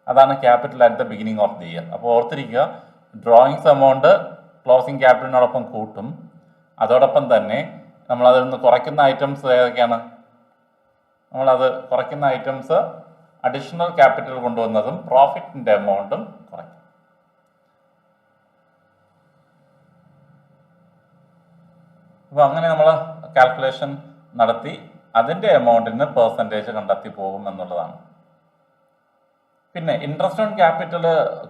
അതാണ് capital at the beginning of the year. അപ്പോൾ ഓർത്തിരിക്കുക, ഡ്രോയിങ്സ് എമൗണ്ട് ക്ലോസിംഗ് ക്യാപിറ്റലിനോടൊപ്പം കൂട്ടും. അതോടൊപ്പം തന്നെ നമ്മളതിൽ നിന്ന് കുറയ്ക്കുന്ന ഐറ്റംസ് ഏതൊക്കെയാണ്, അഡീഷണൽ ക്യാപിറ്റൽ കൊണ്ടുവന്നതും പ്രോഫിറ്റിൻ്റെ എമൗണ്ടും കുറയ്ക്കും. അപ്പോൾ അങ്ങനെ നമ്മൾ കാൽക്കുലേഷൻ നടത്തി അതിൻ്റെ എമൗണ്ടിന് പെർസെൻറ്റേജ് കണ്ടെത്തി പോകും എന്നുള്ളതാണ്. പിന്നെ ഇൻട്രസ്റ്റ് ഓൺ ക്യാപിറ്റൽ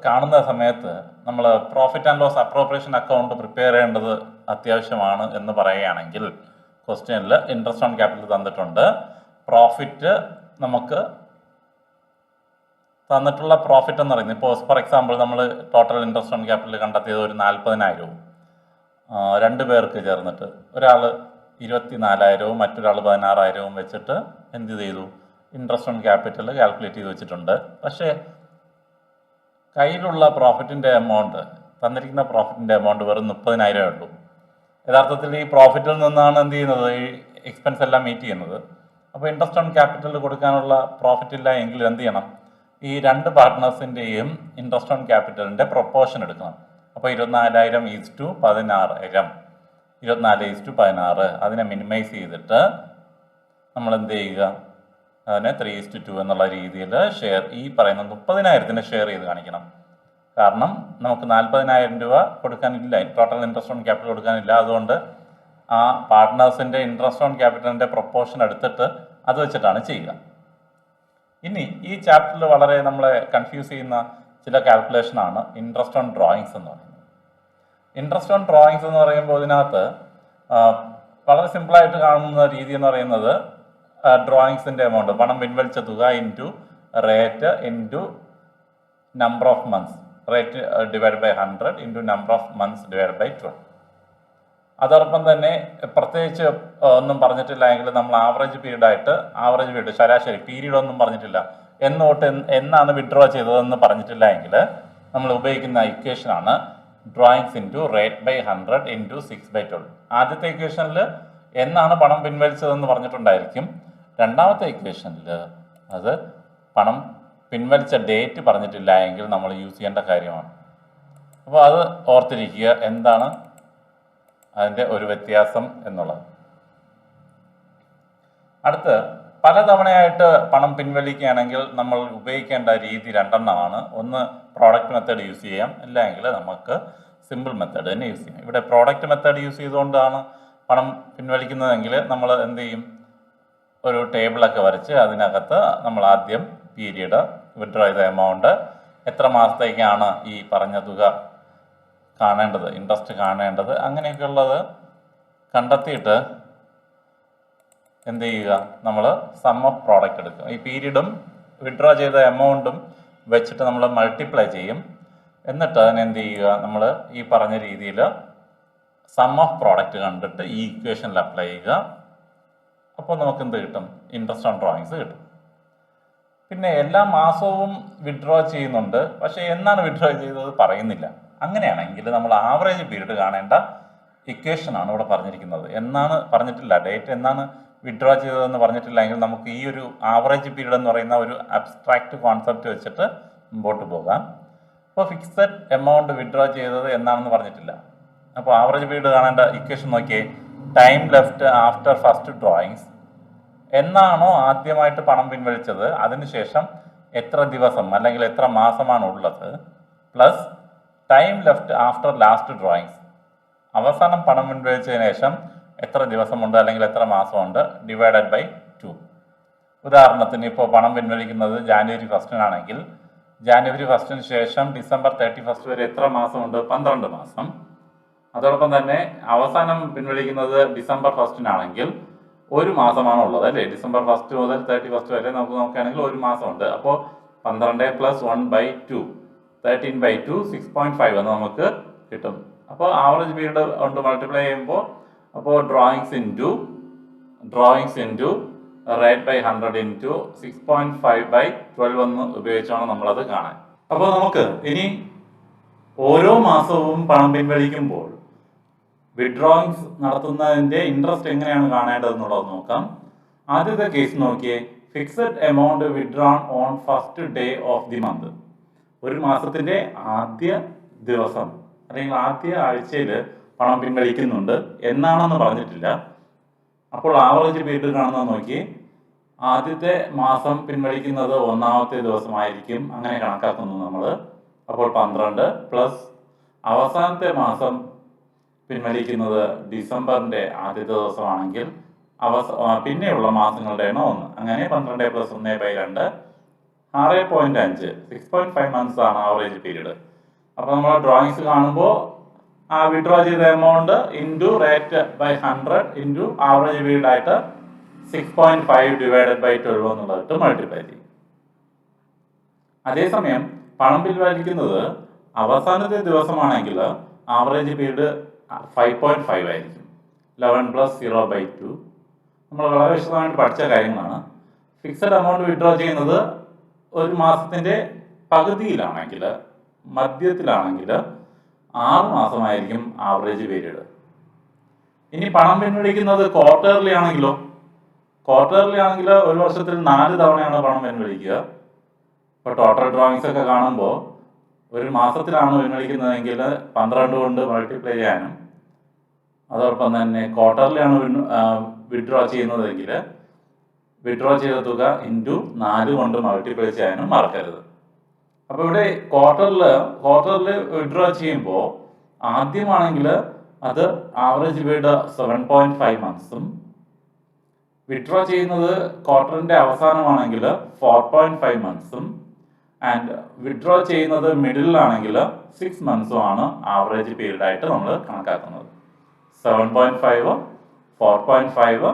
കാണുന്ന സമയത്ത് നമ്മൾ profit and loss appropriation account prepare ചെയ്യേണ്ടത് അത്യാവശ്യമാണ് എന്ന് പറയുകയാണെങ്കിൽ ക്വസ്റ്റ്യനിൽ ഇൻട്രസ്റ്റ് ഓൺ ക്യാപിറ്റൽ തന്നിട്ടുണ്ട്. പ്രോഫിറ്റ് നമുക്ക് തന്നിട്ടുള്ള പ്രോഫിറ്റ് എന്ന് പറയുന്നത് ഇപ്പോൾ ഫോർ എക്സാമ്പിൾ നമ്മൾ ടോട്ടൽ ഇൻട്രസ്റ്റ് ഓൺ ക്യാപിറ്റൽ കണ്ടെത്തിയത് ഒരു 40,000 രണ്ട് പേർക്ക് ചേർന്നിട്ട് ഒരാൾ 24,000 മറ്റൊരാൾ 16,000 വെച്ചിട്ട് എന്ത് ചെയ്തു ഇൻട്രസ്റ്റ് ഓൺ ക്യാപിറ്റൽ കാൽക്കുലേറ്റ് ചെയ്ത് വെച്ചിട്ടുണ്ട്. പക്ഷേ കയ്യിലുള്ള പ്രോഫിറ്റിൻ്റെ എമൗണ്ട് തന്നിരിക്കുന്ന പ്രോഫിറ്റിൻ്റെ എമൗണ്ട് വെറും 30,000 ഉള്ളൂ. യഥാർത്ഥത്തിൽ ഈ പ്രോഫിറ്റിൽ നിന്നാണ് എന്ത് ചെയ്യുന്നത് ഈ എക്സ്പെൻസ് എല്ലാം മീറ്റ് ചെയ്യുന്നത്. അപ്പോൾ ഇൻട്രസ്റ്റ് ഓൺ ക്യാപിറ്റൽ കൊടുക്കാനുള്ള പ്രോഫിറ്റ് ഇല്ല എങ്കിൽ എന്ത് ചെയ്യണം, ഈ രണ്ട് പാർട്ട്നേഴ്സിൻ്റെയും ഇൻട്രസ്റ്റ് ഓൺ ക്യാപിറ്റലിൻ്റെ പ്രൊപ്പോർഷൻ എടുക്കണം. അപ്പോൾ 24,000:16,000 24:16 അതിനെ മിനിമൈസ് ചെയ്തിട്ട് നമ്മൾ എന്ത് ചെയ്യുക, അതിനെ 3:2 എന്നുള്ള രീതിയിൽ ഷെയർ ഈ പറയുന്ന 30,000 ഷെയർ ചെയ്ത് കാണിക്കണം. കാരണം നമുക്ക് 40,000 രൂപ കൊടുക്കാനില്ല, ടോട്ടൽ ഇൻട്രസ്റ്റ് ഓൺ ക്യാപിറ്റൽ കൊടുക്കാനില്ല. അതുകൊണ്ട് ആ പാർട്ട്നേഴ്സിൻ്റെ ഇൻട്രസ്റ്റ് ഓൺ ക്യാപിറ്റലിൻ്റെ പ്രൊപ്പോർഷൻ എടുത്തിട്ട് അത് വെച്ചിട്ടാണ് ചെയ്യുക. ഇനി ഈ ചാപ്റ്ററിൽ വളരെ നമ്മളെ കൺഫ്യൂസ് ചെയ്യുന്ന ചില കാൽക്കുലേഷനാണ് ഇൻട്രസ്റ്റ് ഓൺ ഡ്രോയിങ്സ് എന്ന് പറയുന്നത്. ഇൻട്രസ്റ്റ് ഓൺ ഡ്രോയിങ്സ് എന്ന് പറയുമ്പോൾ ഇതിനകത്ത് വളരെ സിമ്പിളായിട്ട് കാണുന്ന രീതി എന്ന് പറയുന്നത് ഡ്രോയിങ്സിൻ്റെ എമൗണ്ട്, പണം പിൻവലിച്ച തുക into rate into number of months, rate divide by 100 into number of months divide by 12. അതോടൊപ്പം തന്നെ പ്രത്യേകിച്ച് ഒന്നും പറഞ്ഞിട്ടില്ല എങ്കിൽ നമ്മൾ ആവറേജ് പീരീഡ് ശരാശരി പീരീഡ് ഒന്നും പറഞ്ഞിട്ടില്ല, എന്നാണ് വിഡ്രോ ചെയ്തതെന്ന് പറഞ്ഞിട്ടില്ല എങ്കിൽ നമ്മൾ ഉപയോഗിക്കുന്ന ഇക്വേഷനാണ് drawings into rate by 100 into 6/12. ആദ്യത്തെ ഇക്വേഷനിൽ എന്നാണ് പണം പിൻവലിച്ചതെന്ന് പറഞ്ഞിട്ടുണ്ടായിരിക്കും. രണ്ടാമത്തെ ഇക്വേഷനിൽ അത് പണം പിൻവലിച്ച ഡേറ്റ് പറഞ്ഞിട്ടില്ല എങ്കിൽ നമ്മൾ യൂസ് ചെയ്യേണ്ട കാര്യമാണ്. അപ്പോൾ അത് ഓർത്തിരിക്കുക, എന്താണ് അതിൻ്റെ ഒരു വ്യത്യാസം എന്നുള്ളത്. അടുത്ത് പലതവണയായിട്ട് പണം പിൻവലിക്കുകയാണെങ്കിൽ നമ്മൾ ഉപയോഗിക്കേണ്ട രീതി രണ്ടെണ്ണമാണ്. ഒന്ന് പ്രോഡക്റ്റ് മെത്തേഡ് യൂസ് ചെയ്യാം, അല്ലെങ്കിൽ നമുക്ക് സിമ്പിൾ മെത്തേഡ് തന്നെ യൂസ് ചെയ്യാം. ഇവിടെ പ്രോഡക്റ്റ് മെത്തേഡ് യൂസ് ചെയ്തുകൊണ്ടാണ് പണം പിൻവലിക്കുന്നതെങ്കിൽ നമ്മൾ എന്ത് ചെയ്യും, ഒരു ടേബിളൊക്കെ വരച്ച് അതിനകത്ത് നമ്മൾ ആദ്യം പീരീഡ്, വിഡ്രോ ചെയ്ത എമൗണ്ട്, എത്ര മാസത്തേക്കാണ് ഈ പറഞ്ഞ തുക കാണേണ്ടത്, ഇൻട്രസ്റ്റ് കാണേണ്ടത്, അങ്ങനെയൊക്കെ ഉള്ളത് കണ്ടെത്തിയിട്ട് എന്ത് ചെയ്യുക, നമ്മൾ സം ഓഫ് പ്രോഡക്റ്റ് എടുക്കുക. ഈ പീരീഡും വിഡ്രോ ചെയ്ത എമൗണ്ടും വെച്ചിട്ട് നമ്മൾ മൾട്ടിപ്ലൈ ചെയ്യും. എന്നിട്ട് അതിനെന്ത് ചെയ്യുക, നമ്മൾ ഈ പറഞ്ഞ രീതിയിൽ സം ഓഫ് പ്രോഡക്റ്റ് കണ്ടിട്ട് ഈ ഇക്വേഷനിൽ അപ്ലൈ ചെയ്യുക. അപ്പോൾ നമുക്ക് എന്ത് കിട്ടും, ഇൻട്രസ്റ്റ് ഓൺ ഡ്രോയിങ്സ് കിട്ടും. പിന്നെ എല്ലാ മാസവും വിഡ്രോ ചെയ്യുന്നുണ്ട്, പക്ഷേ എന്നാണ് വിഡ്രോ ചെയ്തത് പറയുന്നില്ല. അങ്ങനെയാണെങ്കിൽ നമ്മൾ ആവറേജ് പീരീഡ് കാണേണ്ട ഇക്വേഷനാണ് ഇവിടെ പറഞ്ഞിരിക്കുന്നത്. എന്നാണ് പറഞ്ഞിട്ടില്ല, ഡേറ്റ് എന്നാണ് വിഡ്രോ ചെയ്തതെന്ന് പറഞ്ഞിട്ടില്ല എങ്കിൽ നമുക്ക് ഈ ഒരു ആവറേജ് പീരീഡ് എന്ന് പറയുന്ന ഒരു അബ്സ്ട്രാക്റ്റ് കോൺസെപ്റ്റ് വെച്ചിട്ട് മുമ്പോട്ട് പോകാം. അപ്പോൾ ഫിക്സഡ് എമൗണ്ട് വിഡ്രോ ചെയ്തത് എന്നാണെന്ന് പറഞ്ഞിട്ടില്ല. അപ്പോൾ ആവറേജ് പീരീഡ് കാണേണ്ട ഇക്വേഷൻ നോക്കിയേ, time left after first drawings, എന്നാണോ ആദ്യമായിട്ട് പണം പിൻവലിച്ചത് അതിനുശേഷം എത്ര ദിവസം അല്ലെങ്കിൽ എത്ര മാസമാണ് ഉള്ളത്, plus time left after last drawings, അവസാനം പണം പിൻവലിച്ചതിന് ശേഷം എത്ര ദിവസമുണ്ട് അല്ലെങ്കിൽ എത്ര മാസമുണ്ട്, ഡിവൈഡഡ് ബൈ 2. ഉദാഹരണത്തിന് ഇപ്പോൾ പണം പിൻവലിക്കുന്നത് ജാനുവരി 1 ജാനുവരി 1 ശേഷം ഡിസംബർ 31 വരെ എത്ര മാസമുണ്ട്, 12 മാസം. അതോടൊപ്പം തന്നെ അവസാനം പിൻവലിക്കുന്നത് ഡിസംബർ 1 ഒരു മാസമാണ് ഉള്ളത് അല്ലേ. ഡിസംബർ 1 മുതൽ 31 വരെ നമുക്ക് നോക്കുകയാണെങ്കിൽ ഒരു മാസമുണ്ട്. അപ്പോൾ 12 + 1/2 13/2 6.5 എന്ന് നമുക്ക് കിട്ടും. അപ്പോൾ ആവറേജ് പീരീഡ് കൊണ്ട് മൾട്ടിപ്ലൈ ചെയ്യുമ്പോൾ അപ്പോൾ drawings into rate by 100 into 6.5/12 എന്ന് ഉപയോഗിച്ചാണ് നമ്മളത് കാണാൻ. അപ്പോൾ നമുക്ക് ഇനി ഓരോ മാസവും പണം പിൻവലിക്കുമ്പോൾ വിഡ്രോയിങ്സ് നടത്തുന്നതിൻ്റെ ഇൻട്രസ്റ്റ് എങ്ങനെയാണ് കാണേണ്ടതെന്നുള്ളത് നോക്കാം. ആദ്യത്തെ കേസ് നോക്കിയേ, fixed amount withdrawn on first day of the month. ഒരു മാസത്തിൻ്റെ ആദ്യ ദിവസം അല്ലെങ്കിൽ ആദ്യ ആഴ്ചയിൽ പണം പിൻവലിക്കുന്നുണ്ട്, എന്നാണെന്ന് പറഞ്ഞിട്ടില്ല. അപ്പോൾ ആവറേജ് പീരീഡ് കാണുന്നത് നോക്കി, ആദ്യത്തെ മാസം പിൻവലിക്കുന്നത് 1ാമത്തെ ദിവസമായിരിക്കും, അങ്ങനെ കണക്കാക്കുന്നു നമ്മൾ. അപ്പോൾ 12 പ്ലസ് അവസാനത്തെ മാസം പിൻവലിക്കുന്നത് ഡിസംബറിൻ്റെ ആദ്യത്തെ ദിവസമാണെങ്കിൽ പിന്നെയുള്ള മാസങ്ങളുടെ എണ്ണം 1, അങ്ങനെ 12 + 1/2 6.5 6.5 മന്ത്സ് ആണ് ആവറേജ് പീരീഡ്. അപ്പോൾ നമ്മൾ ഡ്രോയിങ്സ് കാണുമ്പോൾ ആ വിഡ്രോ ചെയ്ത amount into rate by 100 into average period ആയിട്ട് 6.5 ഡിവൈഡഡ് ബൈ 12 എന്നുള്ളതായിട്ട് മൾട്ടിപ്ലൈ ചെയ്യും. അതേസമയം പണം പിൻവലിക്കുന്നത് അവസാനത്തെ ദിവസമാണെങ്കിൽ ആവറേജ് പീരീഡ് 5.5 ആയിരിക്കും. 11 + 0/2 നമ്മൾ വളരെ വിശദമായിട്ട് പഠിച്ച കാര്യങ്ങളാണ്. ഫിക്സഡ് എമൗണ്ട് വിഡ്രോ ചെയ്യുന്നത് ഒരു മാസത്തിൻ്റെ പകുതിയിലാണെങ്കിൽ, മധ്യത്തിലാണെങ്കിൽ 6 മാസമായിരിക്കും ആവറേജ് പീരീഡ്. ഇനി പണം പിൻവലിക്കുന്നത് ക്വാർട്ടർലി ആണെങ്കിലോ? ക്വാർട്ടർലി ആണെങ്കിൽ ഒരു വർഷത്തിൽ 4 തവണയാണ് പണം പിൻവലിക്കുക. ഇപ്പോൾ ടോട്ടൽ ഡ്രോയിങ്സ് ഒക്കെ കാണുമ്പോൾ ഒരു മാസത്തിലാണ് പിൻവലിക്കുന്നതെങ്കിൽ 12 കൊണ്ട് മൾട്ടിപ്ലൈ ചെയ്യാനും, അതോടൊപ്പം തന്നെ ക്വാർട്ടർലിയാണ് വിഡ്രോ ചെയ്യുന്നതെങ്കിൽ വിഡ്രോ ചെയ്ത തുക ഇൻറ്റു 4 കൊണ്ട് മൾട്ടിപ്ലൈ ചെയ്യാനും മറക്കരുത്. അപ്പോൾ ഇവിടെ ക്വാർട്ടറിൽ വിഡ്രോ ചെയ്യുമ്പോൾ ആദ്യമാണെങ്കിൽ അത് ആവറേജ് പീരീഡ് 7.5 മന്ത്സും, വിഡ്രോ ചെയ്യുന്നത് ക്വാർട്ടറിൻ്റെ അവസാനമാണെങ്കിൽ 4.5 മന്ത്സും, ആൻഡ് വിഡ്രോ ചെയ്യുന്നത് മിഡിലാണെങ്കിൽ 6 മന്ത്സും ആണ് ആവറേജ് പീരീഡ് ആയിട്ട് നമ്മൾ കണക്കാക്കുന്നത്. 7.5, 4.5,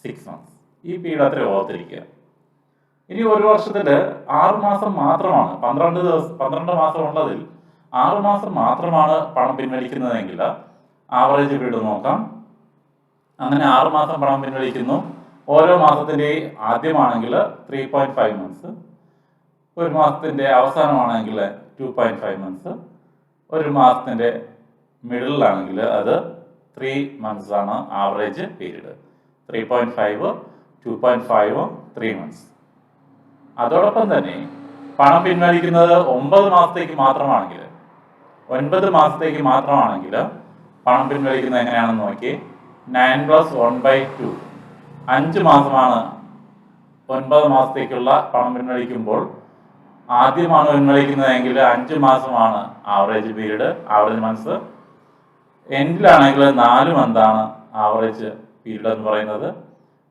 6 മന്ത്സ്. ഈ പീരീഡ് അത്ര ഓർത്തിരിക്കുക. ഇനി ഒരു വർഷത്തിൽ 6 മാസം മാത്രമാണ്, 12 മാസം ഉള്ളതിൽ 6 മാസം മാത്രമാണ് പണം പിൻവലിക്കുന്നതെങ്കിൽ ആവറേജ് പീരീഡ് നോക്കാം. അങ്ങനെ 6 മാസം പണം പിൻവലിക്കുന്നു. ഓരോ മാസത്തിൻ്റെയും ആദ്യമാണെങ്കിൽ 3.5 മന്ത്സ്, ഒരു മാസത്തിൻ്റെ അവസാനമാണെങ്കിൽ 2.5 മന്ത്സ്, ഒരു മാസത്തിൻ്റെ മിഡിലാണെങ്കിൽ അത് 3 മന്ത്സ് ആണ് ആവറേജ് പീരീഡ്. 3.5, 2.5, 3 മന്ത്സ്. അതോടൊപ്പം തന്നെ പണം പിൻവലിക്കുന്നത് 9 മാസത്തേക്ക് മാത്രമാണെങ്കിൽ, 9 മാസത്തേക്ക് മാത്രമാണെങ്കിൽ പണം പിൻവലിക്കുന്നത് എങ്ങനെയാണെന്ന് നോക്കി. 9 + 1/2 5 മാസമാണ് 9 മാസത്തേക്കുള്ള പണം പിൻവലിക്കുമ്പോൾ. ആദ്യമാണ് പിൻവലിക്കുന്നതെങ്കിൽ 5 മാസമാണ് ആവറേജ് പീരീഡ്, ആവറേജ് മന്ത്സ്. എൻഡിലാണെങ്കിൽ 4 മന്താണ് ആവറേജ് പീരീഡ് എന്ന് പറയുന്നത്.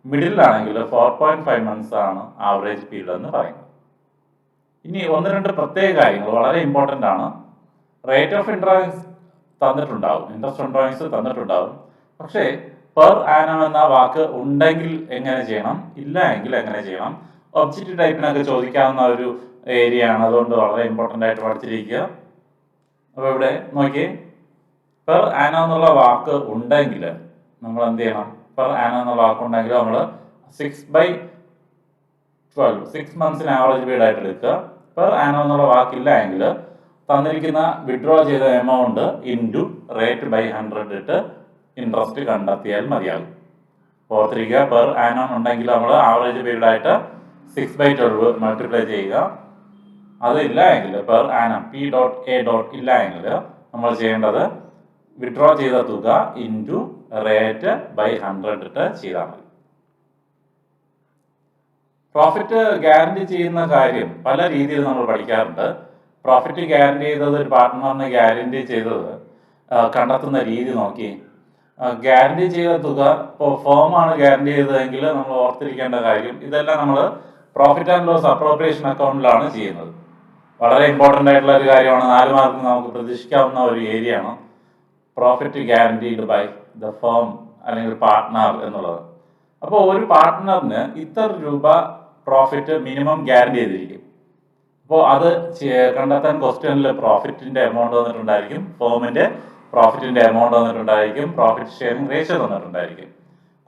മിഡിലാണെങ്കിൽ 4.5 മന്ത്സ് ആണ് ആവറേജ് പീരീഡ് എന്ന് പറയുന്നത്. ഇനി 1-2 പ്രത്യേക കാര്യങ്ങൾ വളരെ ഇമ്പോർട്ടൻ്റ് ആണ്. റേറ്റ് ഓഫ് ഇൻട്രസ്റ്റ് തന്നിട്ടുണ്ടാവും, ഇൻട്രസ്റ്റ് ഓൺ ഡ്രോയിങ്സ് തന്നിട്ടുണ്ടാവും. പക്ഷേ പെർ ആനം എന്ന വാക്ക് ഉണ്ടെങ്കിൽ എങ്ങനെ ചെയ്യണം, ഇല്ല എങ്കിൽ എങ്ങനെ ചെയ്യണം, ഒബ്ജക്റ്റീവ് ടൈപ്പിനൊക്കെ ചോദിക്കാവുന്ന ഒരു ഏരിയ ആണ്. അതുകൊണ്ട് വളരെ ഇമ്പോർട്ടൻ്റ് ആയിട്ട് പഠിച്ചിരിക്കുക. അപ്പോൾ ഇവിടെ നോക്കിയേ, പെർ ആനം എന്നുള്ള വാക്ക് ഉണ്ടെങ്കിൽ നമ്മൾ എന്ത് ചെയ്യണം? പെർ ആനം എന്നുള്ള വാക്കുണ്ടെങ്കിൽ നമ്മൾ 6/12 6 മന്ത്സിന് ആവറേജ് പീരീഡ് ആയിട്ട് എടുക്കുക. പെർ ആനം എന്നുള്ള വാക്കില്ല എങ്കിൽ തന്നിരിക്കുന്ന വിഡ്രോ ചെയ്ത എമൗണ്ട് ഇൻറ്റു റേറ്റ് ബൈ 100 ഇട്ട് ഇൻട്രസ്റ്റ് കണ്ടെത്തിയാൽ മതിയാകും. ഓർത്തിരിക്കുക, പെർ ആനം ഉണ്ടെങ്കിൽ നമ്മൾ ആവറേജ് പീരീഡ് ആയിട്ട് 6/12 മൾട്ടിപ്ലൈ ചെയ്യുക. അതില്ല എങ്കിൽ പെർ ആനം P.A. ഇല്ല എങ്കിൽ നമ്മൾ ചെയ്യേണ്ടത് വിഡ്രോ ചെയ്ത തുക ഇൻറ്റു റേറ്റ് ബൈ 100 ഇട്ട് ചെയ്താൽ മതി. പ്രോഫിറ്റ് ഗ്യാരണ്ടി ചെയ്യുന്ന കാര്യം പല രീതിയിൽ നമ്മൾ പഠിക്കാറുണ്ട്. പ്രോഫിറ്റ് ഗ്യാരണ്ടി ചെയ്തത്, ഒരു പാർട്ട്ണറിന് ഗ്യാരണ്ടി ചെയ്തത് കണ്ടെത്തുന്ന രീതി നോക്കി. ഗ്യാരണ്ടി ചെയ്ത തുക, ഇപ്പോൾ ഫേമാണ് ഗ്യാരണ്ടി ചെയ്തതെങ്കിൽ നമ്മൾ ഓർത്തിരിക്കേണ്ട കാര്യം, ഇതെല്ലാം നമ്മൾ പ്രോഫിറ്റ് ആൻഡ് ലോസ് അപ്രോപ്രിയേഷൻ അക്കൗണ്ടിലാണ് ചെയ്യുന്നത്. വളരെ ഇമ്പോർട്ടൻ്റ് ആയിട്ടുള്ള ഒരു കാര്യമാണ്. 4 മാർക്കിന് നമുക്ക് പ്രതീക്ഷിക്കാവുന്ന ഒരു ഏരിയ ആണ് profit guaranteed by the firm അല്ലെങ്കിൽ പാർട്ട്ണർ എന്നുള്ളത്. അപ്പോൾ ഒരു പാർട്ട്ണറിന് ഇത്ര രൂപ പ്രോഫിറ്റ് മിനിമം ഗ്യാരണ്ടി ചെയ്തിരിക്കും. അപ്പോൾ അത് കണ്ടെത്താൻ ക്വസ്റ്റ്യനിൽ പ്രോഫിറ്റിൻ്റെ എമൗണ്ട് തന്നിട്ടുണ്ടായിരിക്കും, ഫേമിൻ്റെ പ്രോഫിറ്റിൻ്റെ എമൗണ്ട് തന്നിട്ടുണ്ടായിരിക്കും, പ്രോഫിറ്റ് ഷെയറിംഗ് റേഷ്യോ തന്നിട്ടുണ്ടായിരിക്കും.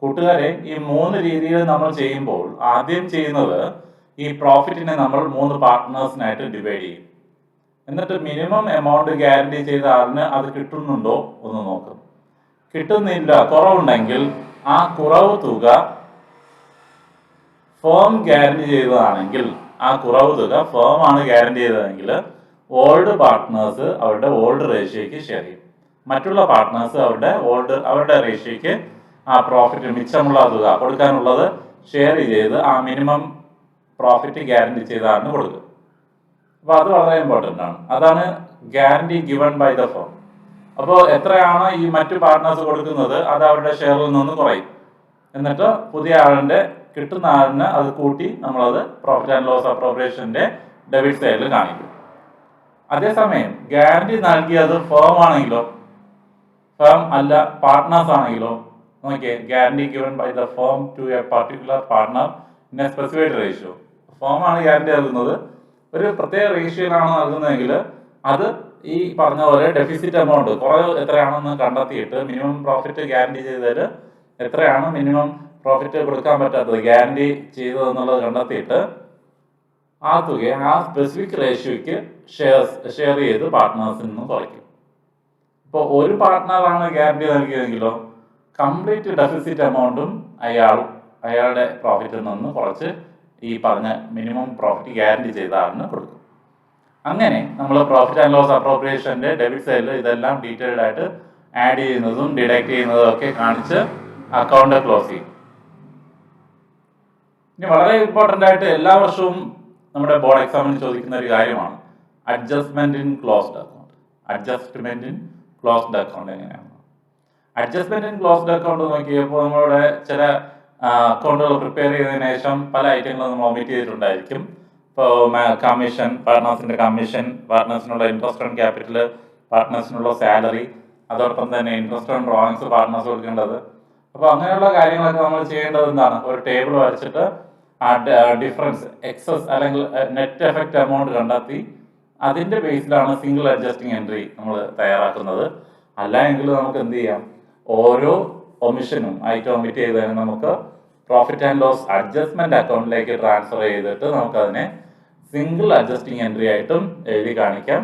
കൂട്ടുകാരെ, ഈ 3 രീതിയിൽ നമ്മൾ ചെയ്യുമ്പോൾ ആദ്യം ചെയ്യുന്നത് ഈ പ്രോഫിറ്റിനെ നമ്മൾ 3 പാർട്ട്നേഴ്സിനായിട്ട് ഡിവൈഡ് ചെയ്യും. എന്നിട്ട് മിനിമം എമൗണ്ട് ഗ്യാരണ്ടി ചെയ്ത ആളിന് അത് കിട്ടുന്നുണ്ടോ ഒന്ന് നോക്കും. കിട്ടുന്നില്ല, കുറവുണ്ടെങ്കിൽ ആ കുറവ് തുക ഫേം ഗ്യാരണ്ടി ചെയ്തതാണെങ്കിൽ, ആ കുറവ് തുക ഫേം ആണ് ഗ്യാരണ്ടി ചെയ്തതെങ്കിൽ ഓൾഡ് പാർട്ട്നേഴ്സ് അവരുടെ ഓൾഡ് റേഷ്യോയ്ക്ക് ഷെയർ ചെയ്യും. മറ്റുള്ള പാർട്ട്നേഴ്സ് അവരുടെ റേഷ്യോയ്ക്ക് ആ പ്രോഫിറ്റ് മിച്ചമുള്ള തുക കൊടുക്കാനുള്ളത് ഷെയർ ചെയ്ത് ആ മിനിമം പ്രോഫിറ്റ് ഗ്യാരണ്ടി ചെയ്ത ആളിന് കൊടുക്കും. അപ്പോൾ അത് വളരെ ഇമ്പോർട്ടൻ്റ് ആണ്. അതാണ് guarantee given by the firm. അപ്പോൾ എത്രയാണ് ഈ മറ്റു പാർട്ട്നേഴ്സ് കൊടുക്കുന്നത് അത് അവരുടെ ഷെയറിൽ നിന്ന് കുറയും. എന്നിട്ട് പുതിയ ആളിൻ്റെ കിട്ടുന്ന ആളിന് അത് കൂട്ടി നമ്മളത് പ്രോഫിറ്റ് ആൻഡ് ലോസ് അപ്രോപ്രിയേഷൻ്റെ ഡെബിറ്റ് സൈഡിൽ കാണിക്കും. അതേസമയം ഗ്യാരണ്ടി നൽകിയത് ഫേം ആണെങ്കിലോ, ഫേം അല്ല പാർട്ട്നേഴ്സ് ആണെങ്കിലോ, നോക്കിയേ, guarantee given by the firm to a particular partner in a specified ratio. Firm ആണ് ഗ്യാരണ്ടി നൽകുന്നത്, ഒരു പ്രത്യേക റേഷ്യോയിലാണ് നൽകുന്നതെങ്കിൽ അത് ഈ പറഞ്ഞ പോലെ ഡെഫിസിറ്റ് എമൗണ്ട് കുറവ് എത്രയാണെന്ന് കണ്ടെത്തിയിട്ട് മിനിമം പ്രോഫിറ്റ് ഗ്യാരണ്ടി ചെയ്തതിൽ എത്രയാണ് മിനിമം പ്രോഫിറ്റ് കൊടുക്കാൻ പറ്റാത്തത് ഗ്യാരണ്ടി ചെയ്തതെന്നുള്ളത് കണ്ടെത്തിയിട്ട് ആ തുക ആ സ്പെസിഫിക് റേഷ്യോയ്ക്ക് ഷെയർ ചെയ്ത് പാർട്ട്നേഴ്സിൽ നിന്ന് കുറയ്ക്കും. ഇപ്പോൾ ഒരു പാർട്ട്ണറാണ് ഗ്യാരണ്ടി നൽകിയതെങ്കിലോ കംപ്ലീറ്റ് ഡെഫിസിറ്റ് എമൗണ്ടും അയാളുടെ പ്രോഫിറ്റിൽ നിന്ന് കുറച്ച് ഈ പറഞ്ഞ മിനിമം പ്രോഫിറ്റ് ഗ്യാരണ്ടി ചെയ്ത ആളിന് കൊടുക്കും. അങ്ങനെ നമ്മൾ പ്രോഫിറ്റ് ആൻഡ് ലോസ് അപ്രോപ്രിയേഷന്റെ ഡെബിറ്റ് സൈഡിൽ ഇതെല്ലാം ഡീറ്റെയിൽഡ് ആയിട്ട് ആഡ് ചെയ്യുന്നതും ഡിഡക്ട് ചെയ്യുന്നതും ഒക്കെ കാണിച്ച് അക്കൗണ്ട് ക്ലോസ് ചെയ്യും. ഇനി വളരെ ഇമ്പോർട്ടൻ്റ് ആയിട്ട് എല്ലാ വർഷവും നമ്മുടെ ബോർഡ് എക്സാമിന് ചോദിക്കുന്ന ഒരു കാര്യമാണ് adjustment in closed account. Adjustment in closed account എങ്ങനെയാണ്? അഡ്ജസ്റ്റ്മെന്റ് ഇൻ ക്ലോസ്ഡ് അക്കൗണ്ട് നോക്കിയപ്പോൾ നമ്മളുടെ ചില അക്കൗണ്ടുകൾ പ്രിപ്പയർ ചെയ്തതിനു ശേഷം പല ഐറ്റങ്ങളും നമ്മൾ ഒമിറ്റ് ചെയ്തിട്ടുണ്ടായിരിക്കും. ഇപ്പോൾ കമ്മീഷൻ, പാർട്ട്നേഴ്സിന്റെ കമ്മീഷൻ, പാർട്ട്നേഴ്സിനുള്ള ഇൻട്രസ്റ്റ് ഓൺ ക്യാപിറ്റൽ, പാർട്ട്നേഴ്സിനുള്ള സാലറി, അതോടൊപ്പം തന്നെ ഇൻട്രസ്റ്റ് ഓൺ ഡ്രോയിങ്സ് പാർട്ട്നേഴ്സ് കൊടുക്കേണ്ടത്. അപ്പോൾ അങ്ങനെയുള്ള കാര്യങ്ങളൊക്കെ നമ്മൾ ചെയ്യേണ്ടത് എന്താണ്? ഒരു ടേബിൾ വരച്ചിട്ട് ആ ഡിഫറൻസ് എക്സസ് അല്ലെങ്കിൽ നെറ്റ് എഫക്റ്റ് എമൗണ്ട് കണ്ടെത്തി അതിന്റെ ബേസിലാണ് സിംഗിൾ അഡ്ജസ്റ്റിംഗ് എൻട്രി നമ്മൾ തയ്യാറാക്കുന്നത്. അല്ല എങ്കിൽ നമുക്ക് എന്ത് ചെയ്യാം, ഓരോ ഒമിഷനും ഐറ്റം ഒമിറ്റ് ചെയ്തതിന് നമുക്ക് പ്രോഫിറ്റ് ആൻഡ് ലോസ് അഡ്ജസ്റ്റ്മെന്റ് അക്കൗണ്ടിലേക്ക് ട്രാൻസ്ഫർ ചെയ്തിട്ട് നമുക്കതിനെ സിംഗിൾ അഡ്ജസ്റ്റിംഗ് എൻട്രി ആയിട്ടും എഴുതി കാണിക്കാം.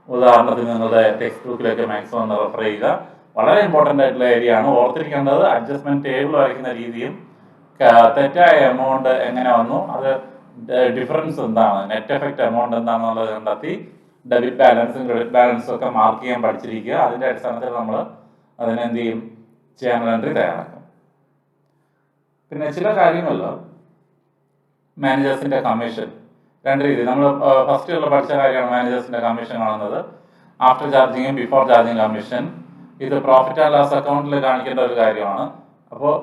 ഉദാഹരണത്തിന് നിങ്ങളുടെ ടെക്സ്റ്റ് ബുക്കിലേക്ക് മാക്സിമം ഒന്ന് റെഫർ ചെയ്യുക. വളരെ ഇമ്പോർട്ടൻ്റ് ആയിട്ടുള്ള ഏരിയ ആണ്. ഓർത്തിരിക്കേണ്ടത് അഡ്ജസ്റ്റ്മെന്റ് ടേബിൾ വരയ്ക്കുന്ന രീതിയും തെറ്റായ എമൗണ്ട് എങ്ങനെ വന്നു, അത് ഡിഫറൻസ് എന്താണ്, നെറ്റ് എഫക്റ്റ് എമൗണ്ട് എന്താണെന്നുള്ളത് കണ്ടെത്തി ഡെബിറ്റ് ബാലൻസും ക്രെഡിറ്റ് ബാലൻസും ഒക്കെ മാർക്ക് ചെയ്യാൻ പഠിച്ചിരിക്കുക. അതിന്റെ അടിസ്ഥാനത്തിൽ നമ്മൾ അതിനെന്ത് ചെയ്യും, ചാനൽ എൻട്രി തയ്യാറാക്കും. പിന്നെ ചില കാര്യങ്ങളിൽ മാനേജേഴ്സിന്റെ കമ്മീഷൻ രണ്ട് രീതി നമ്മൾ ഫസ്റ്റ് പഠിച്ച കാര്യമാണ്. മാനേജേഴ്സിന്റെ കമ്മീഷൻ കാണുന്നത് ആഫ്റ്റർ ചാർജിങ്ങും ബിഫോർ ചാർജിങ് കമ്മീഷൻ. ഇത് പ്രോഫിറ്റ് ആൻഡ് ലോസ് അക്കൗണ്ടിൽ കാണിക്കേണ്ട ഒരു കാര്യമാണ്. അപ്പോൾ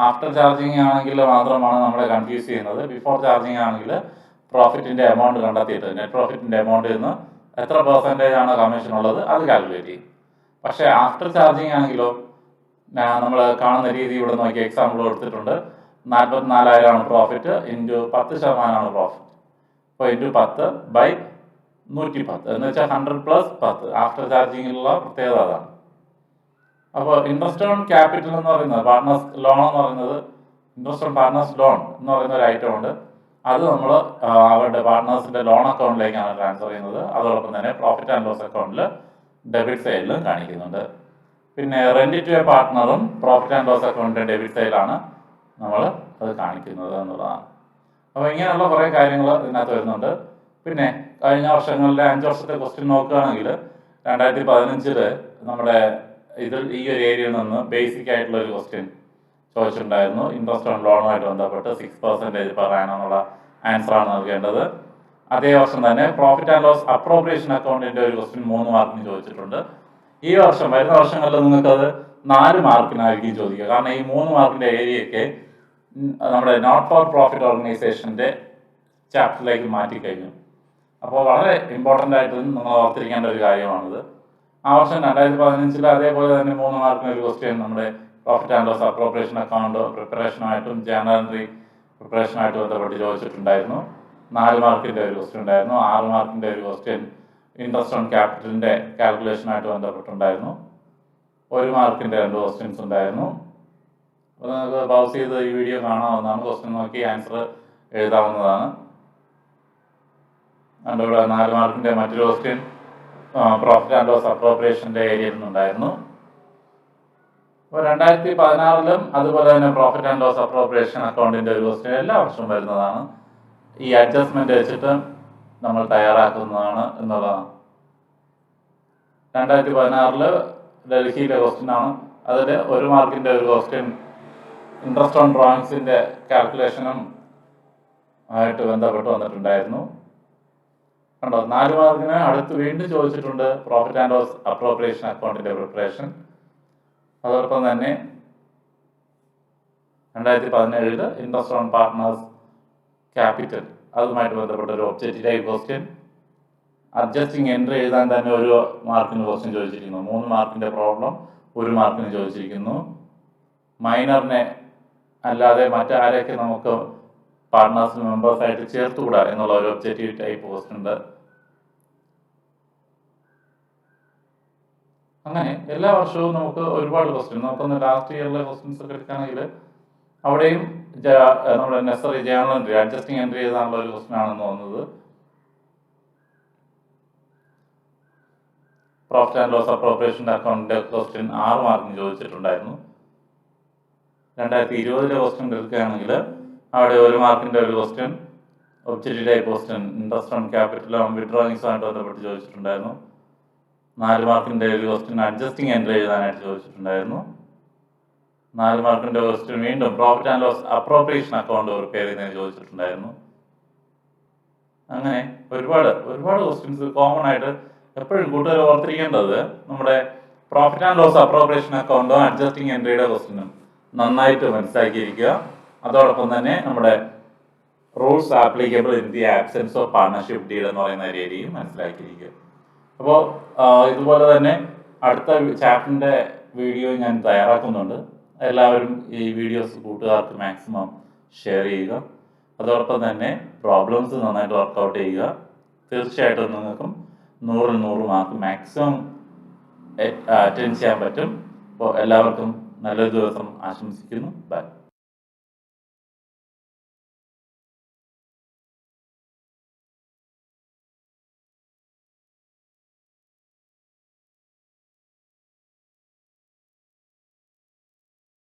ആഫ്റ്റർ ചാർജിങ് ആണെങ്കിൽ മാത്രമാണ് നമ്മളെ കൺഫ്യൂസ് ചെയ്യുന്നത്. ബിഫോർ ചാർജിങ് ആണെങ്കിൽ പ്രോഫിറ്റിന്റെ എമൗണ്ട് കണ്ടെത്തിയിട്ട് നെറ്റ് പ്രോഫിറ്റിന്റെ എമൗണ്ടിൽ നിന്ന് എത്ര പെർസെൻറ്റേജ് ആണ് കമ്മീഷൻ ഉള്ളത് അത് കാൽക്കുലേറ്റ് ചെയ്യും. പക്ഷേ ആഫ്റ്റർ ചാർജിങ് ആണെങ്കിലോ നമ്മൾ കാണുന്ന രീതി ഇവിടെ നോക്കി എക്സാമ്പിൾ കൊടുത്തിട്ടുണ്ട്. 44,000 പ്രോഫിറ്റ് ഇൻറ്റു 10% പ്രോഫിറ്റ്. അപ്പോൾ ഇൻറ്റു 10/110 എന്ന് വെച്ചാൽ 100+10. ആഫ്റ്റർ ചാർജിങ്ങിലുള്ള പ്രത്യേകത അതാണ്. അപ്പോൾ ഇൻട്രസ്റ്റ് ഓൺ ക്യാപിറ്റൽ എന്ന് പറയുന്നത് പാർട്ട്നേഴ്സ് ലോൺ എന്ന് പറയുന്നത് ഇൻട്രസ്റ്റ് ഓൺ പാർട്ട്നേഴ്സ് ലോൺ എന്ന് പറയുന്ന ഒരു ഐറ്റം ഉണ്ട്. അത് നമ്മൾ അവരുടെ പാർട്ട്നേഴ്സിന്റെ ലോൺ അക്കൗണ്ടിലേക്കാണ് ട്രാൻസ്ഫർ ചെയ്യുന്നത്. അതോടൊപ്പം തന്നെ പ്രോഫിറ്റ് ആൻഡ് ലോസ് അക്കൗണ്ടിൽ ഡെബിറ്റ് സൈഡിലും കാണിക്കുന്നുണ്ട്. പിന്നെ റെന്റ് ടു എ പാർട്ട്ണറും പ്രോഫിറ്റ് ആൻഡ് ലോസ് അക്കൗണ്ടിന്റെ ഡെബിറ്റ് സൈഡിലാണ് നമ്മൾ അത് കാണിക്കുന്നത് എന്നുള്ളതാണ്. അപ്പോൾ ഇങ്ങനെയുള്ള കുറേ കാര്യങ്ങൾ ഇതിനകത്ത് വരുന്നുണ്ട്. പിന്നെ കഴിഞ്ഞ വർഷങ്ങളിലെ 5 വർഷത്തെ ക്വസ്റ്റ്യൻ നോക്കുകയാണെങ്കിൽ 2015 നമ്മുടെ ഇതിൽ ഈ ഒരു ഏരിയയിൽ നിന്ന് ബേസിക് ആയിട്ടുള്ള ഒരു ക്വസ്റ്റ്യൻ ചോദിച്ചിട്ടുണ്ടായിരുന്നു. ഇൻട്രസ്റ്റ് ഓൺ ലോണുമായിട്ട് ബന്ധപ്പെട്ട് 6% പറയാനുള്ള ആൻസറാണ് നൽകേണ്ടത്. അതേ വർഷം തന്നെ പ്രോഫിറ്റ് ആൻഡ് ലോസ് അപ്രോപ്രിയേഷൻ അക്കൗണ്ടിന്റെ ഒരു ക്വസ്റ്റ്യൻ 3 മാർക്കിന് ചോദിച്ചിട്ടുണ്ട്. ഈ വർഷം വരുന്ന വർഷങ്ങളിൽ നിങ്ങൾക്കത് 4 മാർക്കിനായിരിക്കും ചോദിക്കുക. കാരണം ഈ 3 മാർക്കിന്റെ ഏരിയയൊക്കെ നമ്മുടെ നോട്ട് ഫോർ പ്രോഫിറ്റ് ഓർഗനൈസേഷന്റെ ചാപ്റ്ററിലേക്ക് മാറ്റിക്കഴിഞ്ഞു. അപ്പോൾ വളരെ ഇമ്പോർട്ടൻ്റ് ആയിട്ട് നമ്മൾ ഓർത്തിരിക്കേണ്ട ഒരു കാര്യമാണിത്. ആ വർഷം 2015 അതേപോലെ തന്നെ 3 മാർക്കിന് ഒരു ക്വസ്റ്റ്യൻ നമ്മുടെ profit and loss appropriation account പ്രിപ്പറേഷനുമായിട്ടും ജേണൽ എൻട്രി പ്രിപ്പറേഷനുമായിട്ട് ബന്ധപ്പെട്ട് ചോദിച്ചിട്ടുണ്ടായിരുന്നു. 4 മാർക്കിന്റെ ഒരു ക്വസ്റ്റ്യൻ ഉണ്ടായിരുന്നു. 6 മാർക്കിന്റെ ഒരു ക്വസ്റ്റ്യൻ ഇൻട്രസ്റ്റ് ഓൺ ക്യാപിറ്റലിന്റെ കാൽക്കുലേഷനുമായിട്ട് ബന്ധപ്പെട്ടുണ്ടായിരുന്നു. 1 മാർക്കിന്റെ 2 ക്വസ്റ്റ്യൻസ് ഉണ്ടായിരുന്നു. അപ്പോൾ നമുക്ക് പൗസ് ചെയ്ത് ഈ വീഡിയോ കാണാവുന്നതാണ്. ക്വസ്റ്റ്യൻ നോക്കി ആൻസർ എഴുതാവുന്നതാണ്. ഇവിടെ 4 മാർക്കിന്റെ മറ്റൊരു ക്വസ്റ്റ്യൻ പ്രോഫിറ്റ് ആൻഡ് ലോസ് അപ്രോപ്രിയേഷന്റെ ഏരിയയിൽ നിന്നുണ്ടായിരുന്നു. അപ്പോൾ 2016 അതുപോലെ തന്നെ പ്രോഫിറ്റ് ആൻഡ് ലോസ് അപ്രോപ്രിയേഷൻ അക്കൗണ്ടിന്റെ ഒരു ക്വസ്റ്റ്യൻ എല്ലാ വർഷവും വരുന്നതാണ്. ഈ അഡ്ജസ്റ്റ്മെന്റ് വെച്ചിട്ട് നമ്മൾ തയ്യാറാക്കുന്നതാണ് എന്നുള്ളതാണ്. 2016 ഡൽഹിയിലെ ക്വസ്റ്റ്യൻ ആണ്. അതിൽ 1 മാർക്കിന്റെ ഒരു ക്വസ്റ്റ്യൻ ഇൻട്രസ്റ്റ് ഓൺ ഡ്രോയിങ്സിന്റെ കാൽക്കുലേഷനും ആയിട്ട് ബന്ധപ്പെട്ട് വന്നിട്ടുണ്ടായിരുന്നു. കണ്ടോ, 4 മാർക്കിന് അടുത്ത് വീണ്ടും ചോദിച്ചിട്ടുണ്ട് പ്രോഫിറ്റ് ആൻഡ് ലോസ് അപ്രോപ്രിയേഷൻ അക്കൗണ്ടിന്റെ പ്രിപ്പറേഷൻ. അതോടൊപ്പം തന്നെ 2017 ഇൻട്രസ്റ്റ് ഓൺ പാർട്ട്നേഴ്സ് ക്യാപിറ്റൽ അതുമായിട്ട് ബന്ധപ്പെട്ട ഒരു objective type question. Adjusting entry എഴുതാൻ തന്നെ 1 മാർക്കിന് ക്വസ്റ്റ്യൻ ചോദിച്ചിരിക്കുന്നു. 3 മാർക്കിൻ്റെ പ്രോബ്ലം 1 മാർക്കിന് ചോദിച്ചിരിക്കുന്നു. മൈനറിനെ അല്ലാതെ മറ്റാരെയൊക്കെ നമുക്ക് പാർട്ട്നേഴ്സ് മെമ്പേഴ്സായിട്ട് ചേർത്തുകൂടാ എന്നുള്ള ഒരു ഒബ്ജക്റ്റീവ് ടൈപ്പ് ക്വസ്റ്റ്യൻ ഉണ്ട്. അങ്ങനെ എല്ലാ വർഷവും നമുക്ക് ഒരുപാട് ക്വസ്റ്റ്യൻ, നമുക്കൊന്ന് ലാസ്റ്റ് ഇയറിലെ ക്വസ്റ്റ്യൻസ് ഒക്കെ എടുക്കുകയാണെങ്കിൽ അവിടെയും നമ്മുടെ necessary journal entry, adjusting entry ചെയ്താനുള്ള ഒരു ക്വസ്റ്റ്യൻ ആണെന്ന് തോന്നുന്നത്. പ്രോഫിറ്റ് ആൻഡ് ലോസ് അപ്രോപ്രിയേഷൻ അക്കൗണ്ടിന്റെ ക്വസ്റ്റ്യൻ 6 മാർക്കിന് ചോദിച്ചിട്ടുണ്ടായിരുന്നു. 2020 ക്വസ്റ്റ്യൻ എടുക്കുകയാണെങ്കിൽ അവിടെ 1 മാർക്കിന്റെ ഒരു question objective type question interest on ക്യാപിറ്റലും വിഡ്രോയിങ്സുമായിട്ട് ബന്ധപ്പെട്ട് ചോദിച്ചിട്ടുണ്ടായിരുന്നു. 4 മാർക്കിന്റെ ഒരു ക്വസ്റ്റ്യൻ അഡ്ജസ്റ്റിംഗ് എൻട്രി എഴുതാനായിട്ട് ചോദിച്ചിട്ടുണ്ടായിരുന്നു. 4 മാർക്കിന്റെ ക്വസ്റ്റ്യൻ വീണ്ടും profit and loss appropriation account prepare ചെയ്യുന്നതിന് ചോദിച്ചിട്ടുണ്ടായിരുന്നു. അങ്ങനെ ഒരുപാട് ക്വസ്റ്റ്യൻസ് കോമൺ ആയിട്ട് എപ്പോഴും കൂട്ടുകാർ ഓർത്തിരിക്കേണ്ടത് നമ്മുടെ പ്രോഫിറ്റ് ആൻഡ് ലോസ് അപ്രോപ്രിയേഷൻ അക്കൗണ്ടും അഡ്ജസ്റ്റിംഗ് എൻട്രിയുടെ ക്വസ്റ്റ്യനും നന്നായിട്ട് മനസ്സിലാക്കിയിരിക്കുക. അതോടൊപ്പം തന്നെ നമ്മുടെ rules applicable in the absence of partnership deed എന്ന് പറയുന്ന രീതിയും മനസ്സിലാക്കിയിരിക്കുക. അപ്പോൾ ഇതുപോലെ തന്നെ അടുത്ത ചാപ്റ്ററിൻ്റെ വീഡിയോ ഞാൻ തയ്യാറാക്കുന്നുണ്ട്. എല്ലാവരും ഈ വീഡിയോസ് കൂട്ടുകാർക്ക് മാക്സിമം ഷെയർ ചെയ്യുക. അതോടൊപ്പം തന്നെ പ്രോബ്ലംസ് നന്നായിട്ട് വർക്കൗട്ട് ചെയ്യുക. തീർച്ചയായിട്ടും നിങ്ങൾക്കും 100-ൽ 100 മാർക്ക് മാക്സിമം അറ്റൻഡ് ചെയ്യാൻ പറ്റും. അപ്പോൾ എല്ലാവർക്കും നല്ലൊരു ദിവസം ആശംസിക്കുന്നു. ബൈ.